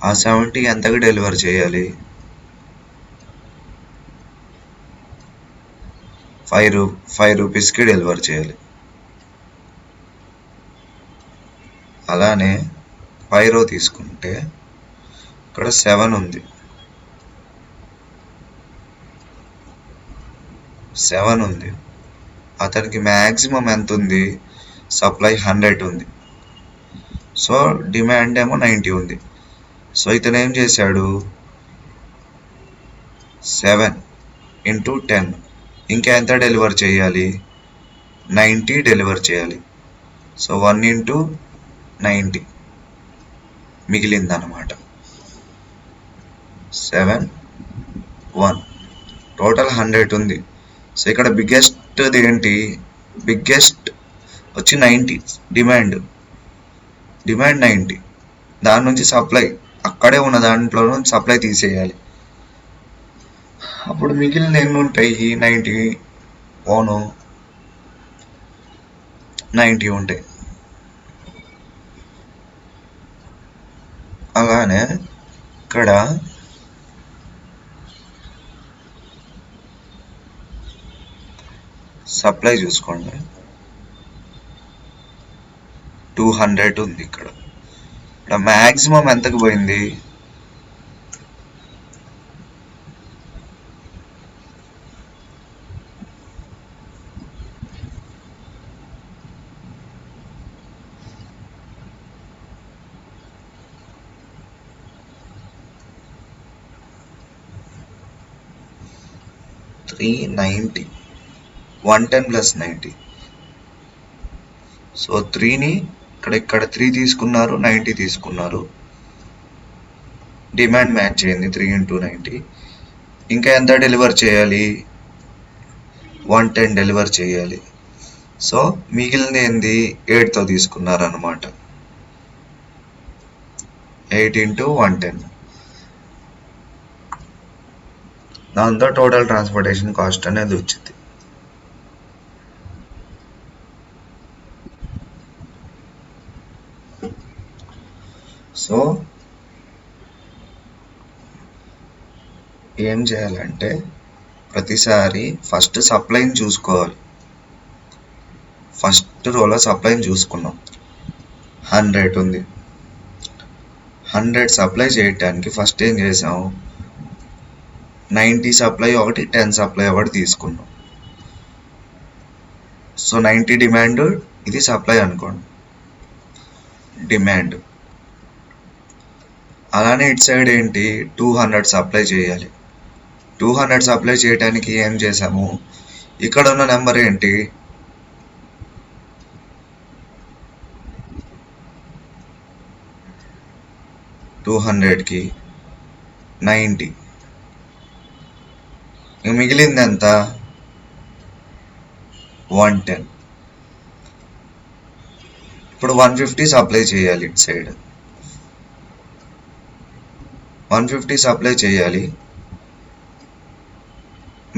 ఆ 70 ఎంతకి డెలివర్ చేయాలి? 5 రూపీస్కి డెలివర్ చేయాలి. అలానే 5 రో తీసుకుంటే ఇక్కడ 7 ఉంది. 7 ఉంది. అతనికి మ్యాక్సిమం ఎంత ఉంది? సప్లై 100 ఉంది. సో డిమాండ్ ఏమో 90 ఉంది. సో ఇతను ఏం చేశాడు? 7 ఇంటూ 10 ఇంకా ఎంత డెలివర్ చేయాలి? 90 డెలివర్ చేయాలి. So 1 into 90 మిగిలిందన్నమాట. 7, 1 టోటల్ 100 ఉంది. సో ఇక్కడ బిగ్గెస్ట్ ఏంటి? బిగ్గెస్ట్ వచ్చి 90 డిమాండ్ 90. దాని నుంచి సప్లై అక్కడే ఉన్న దాంట్లో నుంచి సప్లై తీసేయాలి. అప్పుడు మిగిలిన ఎన్ని ఉంటాయి? 90 ఓను 90 ఉంటాయి. అలానే ఇక్కడ సప్లై చూసుకోండి, 200 ఉంది. ఇక్కడ మ్యాక్సిమం ఎంతకు పోయింది? 390. 110 ప్లస్ 90. సో 3ని ఇక్కడ 3 తీసుకున్నారు, 90 తీసుకున్నారు. డిమాండ్ మ్యాచ్ అయింది 3 ఇంటూ 90. ఇంకా ఎంత డెలివర్ చేయాలి? 110 డెలివర్ చేయాలి. సో మిగిలింది ఏంది? 8తో తీసుకున్నారు అనమాట. 8 ఇంటూ 110. దాంతో టోటల్ ట్రాన్స్పోర్టేషన్ కాస్ట్ అనేది వచ్చింది. సో ఏం చేయాలంటే ప్రతిసారి ఫస్ట్ సప్లైని చూసుకోవాలి. ఫస్ట్ రోలో సప్లైని చూసుకున్నాం, 100 ఉంది. 100 సప్లై చేయడానికి ఫస్ట్ ఏం చేసాం? 90 సప్లై ఒకటి, 10 సప్లై ఒకటి తీసుకున్నాం. సో 90 డిమాండ్, ఇది సప్లై అనుకోండి, డిమాండ్. అలానే ఇటు సైడ్ ఏంటి? 200 సప్లై చేయాలి. 200 సప్లై చేయడానికి ఏం చేసాము? ఇక్కడ ఉన్న నెంబర్ ఏంటి? 200కి 90. మిగిలింది ఎంత? 110. ఇప్పుడు 150 సప్లై చేయాలి. ఇటు సైడ్ 150 సప్లై చేయాలి.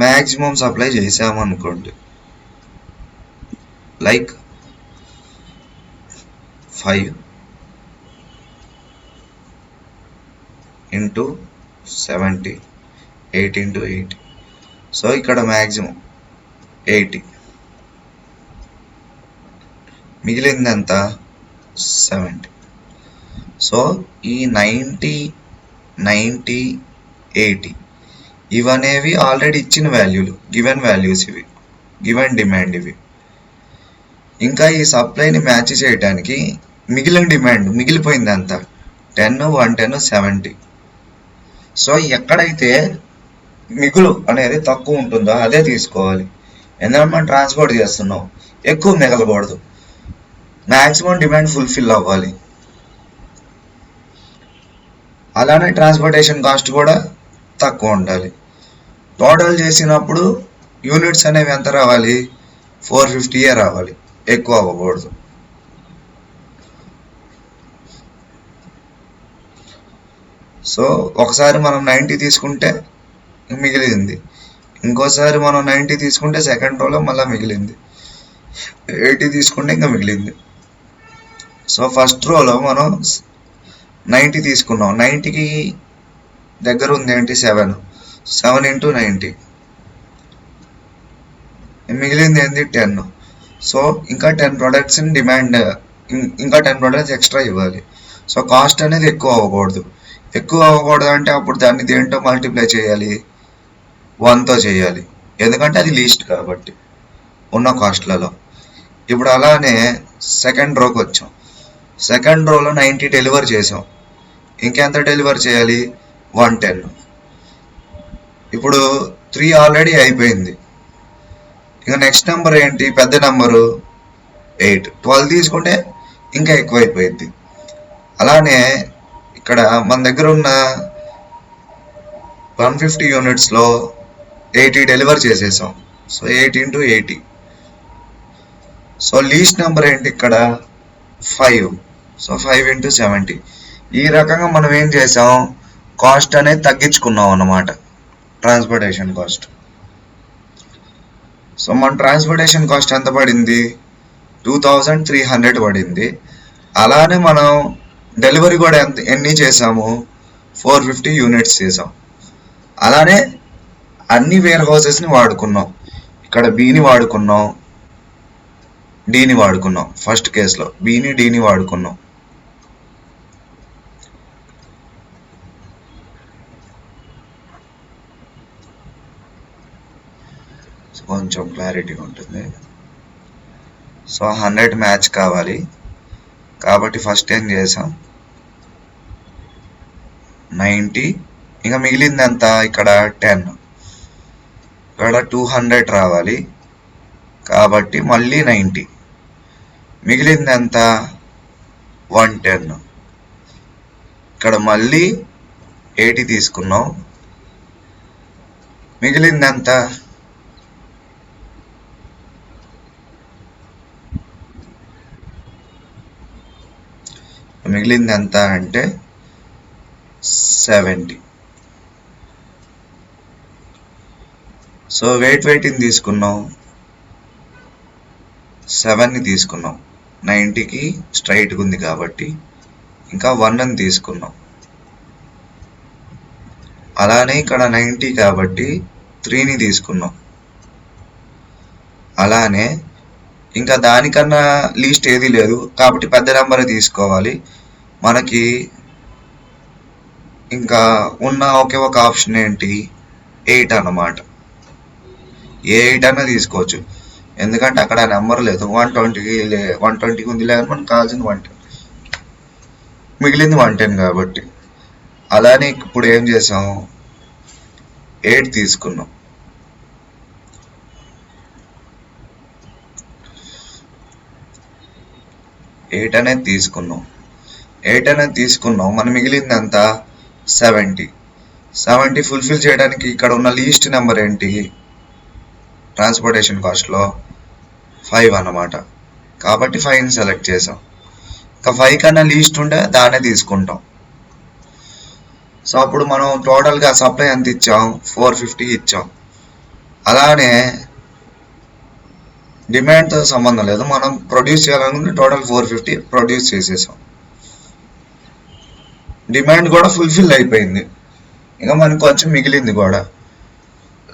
మ్యాక్సిమం సప్లై చేసామనుకోండి, లైక్ 5 ఇంటూ 70, 8 ఇంటూ 8. సో ఇక్కడ మ్యాక్సిమం 80, మిగిలింది ఎంత 70. సో ఈ 90, 90, 80 ఇవనేవి ఆల్రెడీ ఇచ్చిన వాల్యూలు, గివెన్ వాల్యూస్, ఇవి గివెన్ డిమాండ్. ఇవి ఇంకా ఈ సప్లైని మ్యాచ్ చేయడానికి మిగిలిన డిమాండ్ మిగిలిపోయింది అంత 10, 110, 70. సో ఎక్కడైతే మిగులు అనేది తక్కువ ఉంటుందో అదే తీసుకోవాలి. ఎందుకంటే మనం ట్రాన్స్పోర్ట్ చేస్తున్నాం, ఎక్కువ మిగలకూడదు, మ్యాక్సిమం డిమాండ్ ఫుల్ఫిల్ అవ్వాలి. అలానే ట్రాన్స్పోర్టేషన్ కాస్ట్ కూడా తక్కువ ఉండాలి. టోటల్ చేసినప్పుడు యూనిట్స్ అనేవి ఎంత రావాలి, 450 రావాలి, ఎక్కువ అవ్వకూడదు. సో ఒకసారి మనం 90 తీసుకుంటే మిగిలింది, ఇంకోసారి మనం 90 తీసుకుంటే సెకండ్ రోలో మళ్ళీ మిగిలింది, 80 తీసుకుంటే ఇంకా మిగిలింది. సో ఫస్ట్ రోలో మనం 90 తీసుకున్నాం, 90కి దగ్గర ఉంది ఏంటి 7 into 90, మిగిలింది ఏంటి 10. సో ఇంకా 10 ప్రొడక్ట్స్ డిమాండ్, ఇంకా 10 ప్రొడక్ట్స్ ఎక్స్ట్రా ఇవ్వాలి. సో కాస్ట్ అనేది ఎక్కువ అవ్వకూడదు. ఎక్కువ అవ్వకూడదు అంటే అప్పుడు దాన్ని దేంతో మల్టిప్లై చేయాలి, 1తో చేయాలి, ఎందుకంటే అది లీస్ట్ కాబట్టి ఉన్న కాస్ట్లలో. ఇప్పుడు అలానే సెకండ్ రోకి వచ్చాం, సెకండ్ రోలో 90 డెలివర్ చేసాం, ఇంకెంత డెలివర్ చేయాలి 110. ఇప్పుడు 3 ఆల్రెడీ అయిపోయింది, ఇక నెక్స్ట్ నెంబర్ ఏంటి, పెద్ద నెంబరు 8, 12 తీసుకుంటే ఇంకా ఎక్కువైపోయింది. అలానే ఇక్కడ మన దగ్గర ఉన్న 150 యూనిట్స్లో 80 డెలివర్ చేసేసాం. So 8 into 80. So least number ఏంటి ఇక్కడ 5. So 5 into 70. ఈ రకంగా మనం ఏం చేసాం, కాస్ట్ అనేది తగ్గించుకున్నాం అన్నమాట, ట్రాన్స్పోర్టేషన్ కాస్ట్. సో మన ట్రాన్స్పోర్టేషన్ కాస్ట్ ఎంత పడింది, 2300 పడింది. అలానే మనం డెలివరీ కూడా ఎన్ని చేసాము, 450 యూనిట్స్ చేసాం. అలానే అన్ని వేర్ హౌసెస్ని వాడుకున్నాం, ఇక్కడ బీని వాడుకున్నాం, డీని వాడుకున్నాం. ఫస్ట్ కేసులో బీని డీని వాడుకున్నాం. కొంచెం క్లారిటీగా ఉంటుంది. సో 100 మ్యాచ్ కావాలి కాబట్టి ఫస్ట్ ఏం చేసాం 90, ఇంకా మిగిలింది ఎంత ఇక్కడ 10, ఇక్కడ 200 రావాలి కాబట్టి మళ్ళీ 90, మిగిలింది ఎంత 110, ఇక్కడ మళ్ళీ 80 తీసుకున్నాం, మిగిలింది ఎంత అంటే 70. సో వెయిట్ని తీసుకున్నాం, 7ని తీసుకున్నాం, 90కి స్ట్రైట్గా ఉంది కాబట్టి ఇంకా 1ని తీసుకున్నాం. అలానే ఇక్కడ 90 కాబట్టి 3ని తీసుకున్నాం. అలానే ఇంకా దానికన్నా లీస్ట్ ఏది లేదు కాబట్టి పెద్ద నెంబర్ తీసుకోవాలి. మనకి ఇంకా ఉన్న ఒకే ఒక ఆప్షన్ ఏంటి 8 అన్నమాట. ఏ 8 అన్నా తీసుకోవచ్చు, ఎందుకంటే అక్కడ నెంబర్ లేదు, 120 ఉంది, లేదని మనకు కావాల్సింది 110, మిగిలింది 110 కాబట్టి. అలానే ఇప్పుడు ఏం చేసాం 8 తీసుకున్నాం, ఎయిట్ అనేది తీసుకున్నాం, మనం మిగిలింది అంత 70 ఫుల్ఫిల్ చేయడానికి ఇక్కడ ఉన్న లీస్ట్ నెంబర్ ఏంటి ట్రాన్స్పోర్టేషన్ కాస్ట్లో 5 అన్నమాట. కాబట్టి 5ని సెలెక్ట్ చేసాం. ఇంకా 5 కన్నా లీస్ట్ ఉంటే దాన్నే తీసుకుంటాం. సో అప్పుడు మనం టోటల్గా సప్లై ఎంత ఇచ్చాం 450 ఇచ్చాం. అలానే డిమాండ్తో సంబంధం లేదు, మనం ప్రొడ్యూస్ చేయాలనుకుంటే టోటల్ 450 ప్రొడ్యూస్ చేసేసాం. డిమాండ్ కూడా ఫుల్ఫిల్ అయిపోయింది, ఇంకా మనకు కొంచెం మిగిలింది కూడా.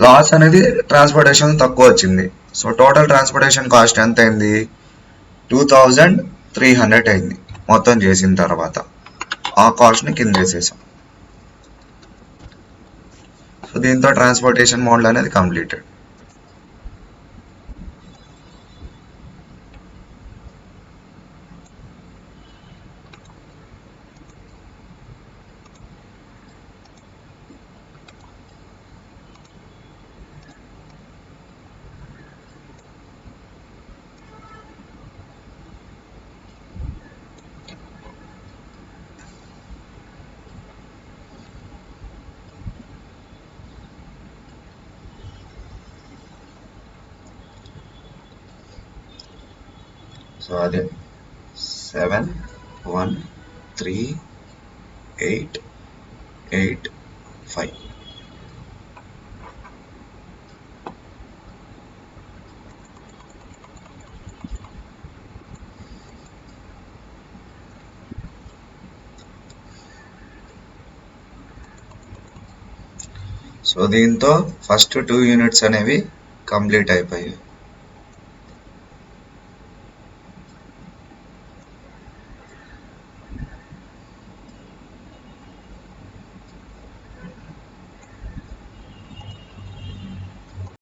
లాస్ అనేది ట్రాన్స్పోర్టేషన్ తక్కువ వచ్చింది. సో టోటల్ ట్రాన్స్పోర్టేషన్ కాస్ట్ ఎంత అయింది? 2300 అయింది మొత్తం చేసిన తర్వాత. ఆ కాస్ట్ని కింద వేసేసాం. సో దీంతో ట్రాన్స్పోర్టేషన్ మోడల్ అనేది కంప్లీటెడ్. సో అదే 713,885. సో దీంతో ఫస్ట్ 2 యూనిట్స్ అనేవి కంప్లీట్ అయిపోయాయి.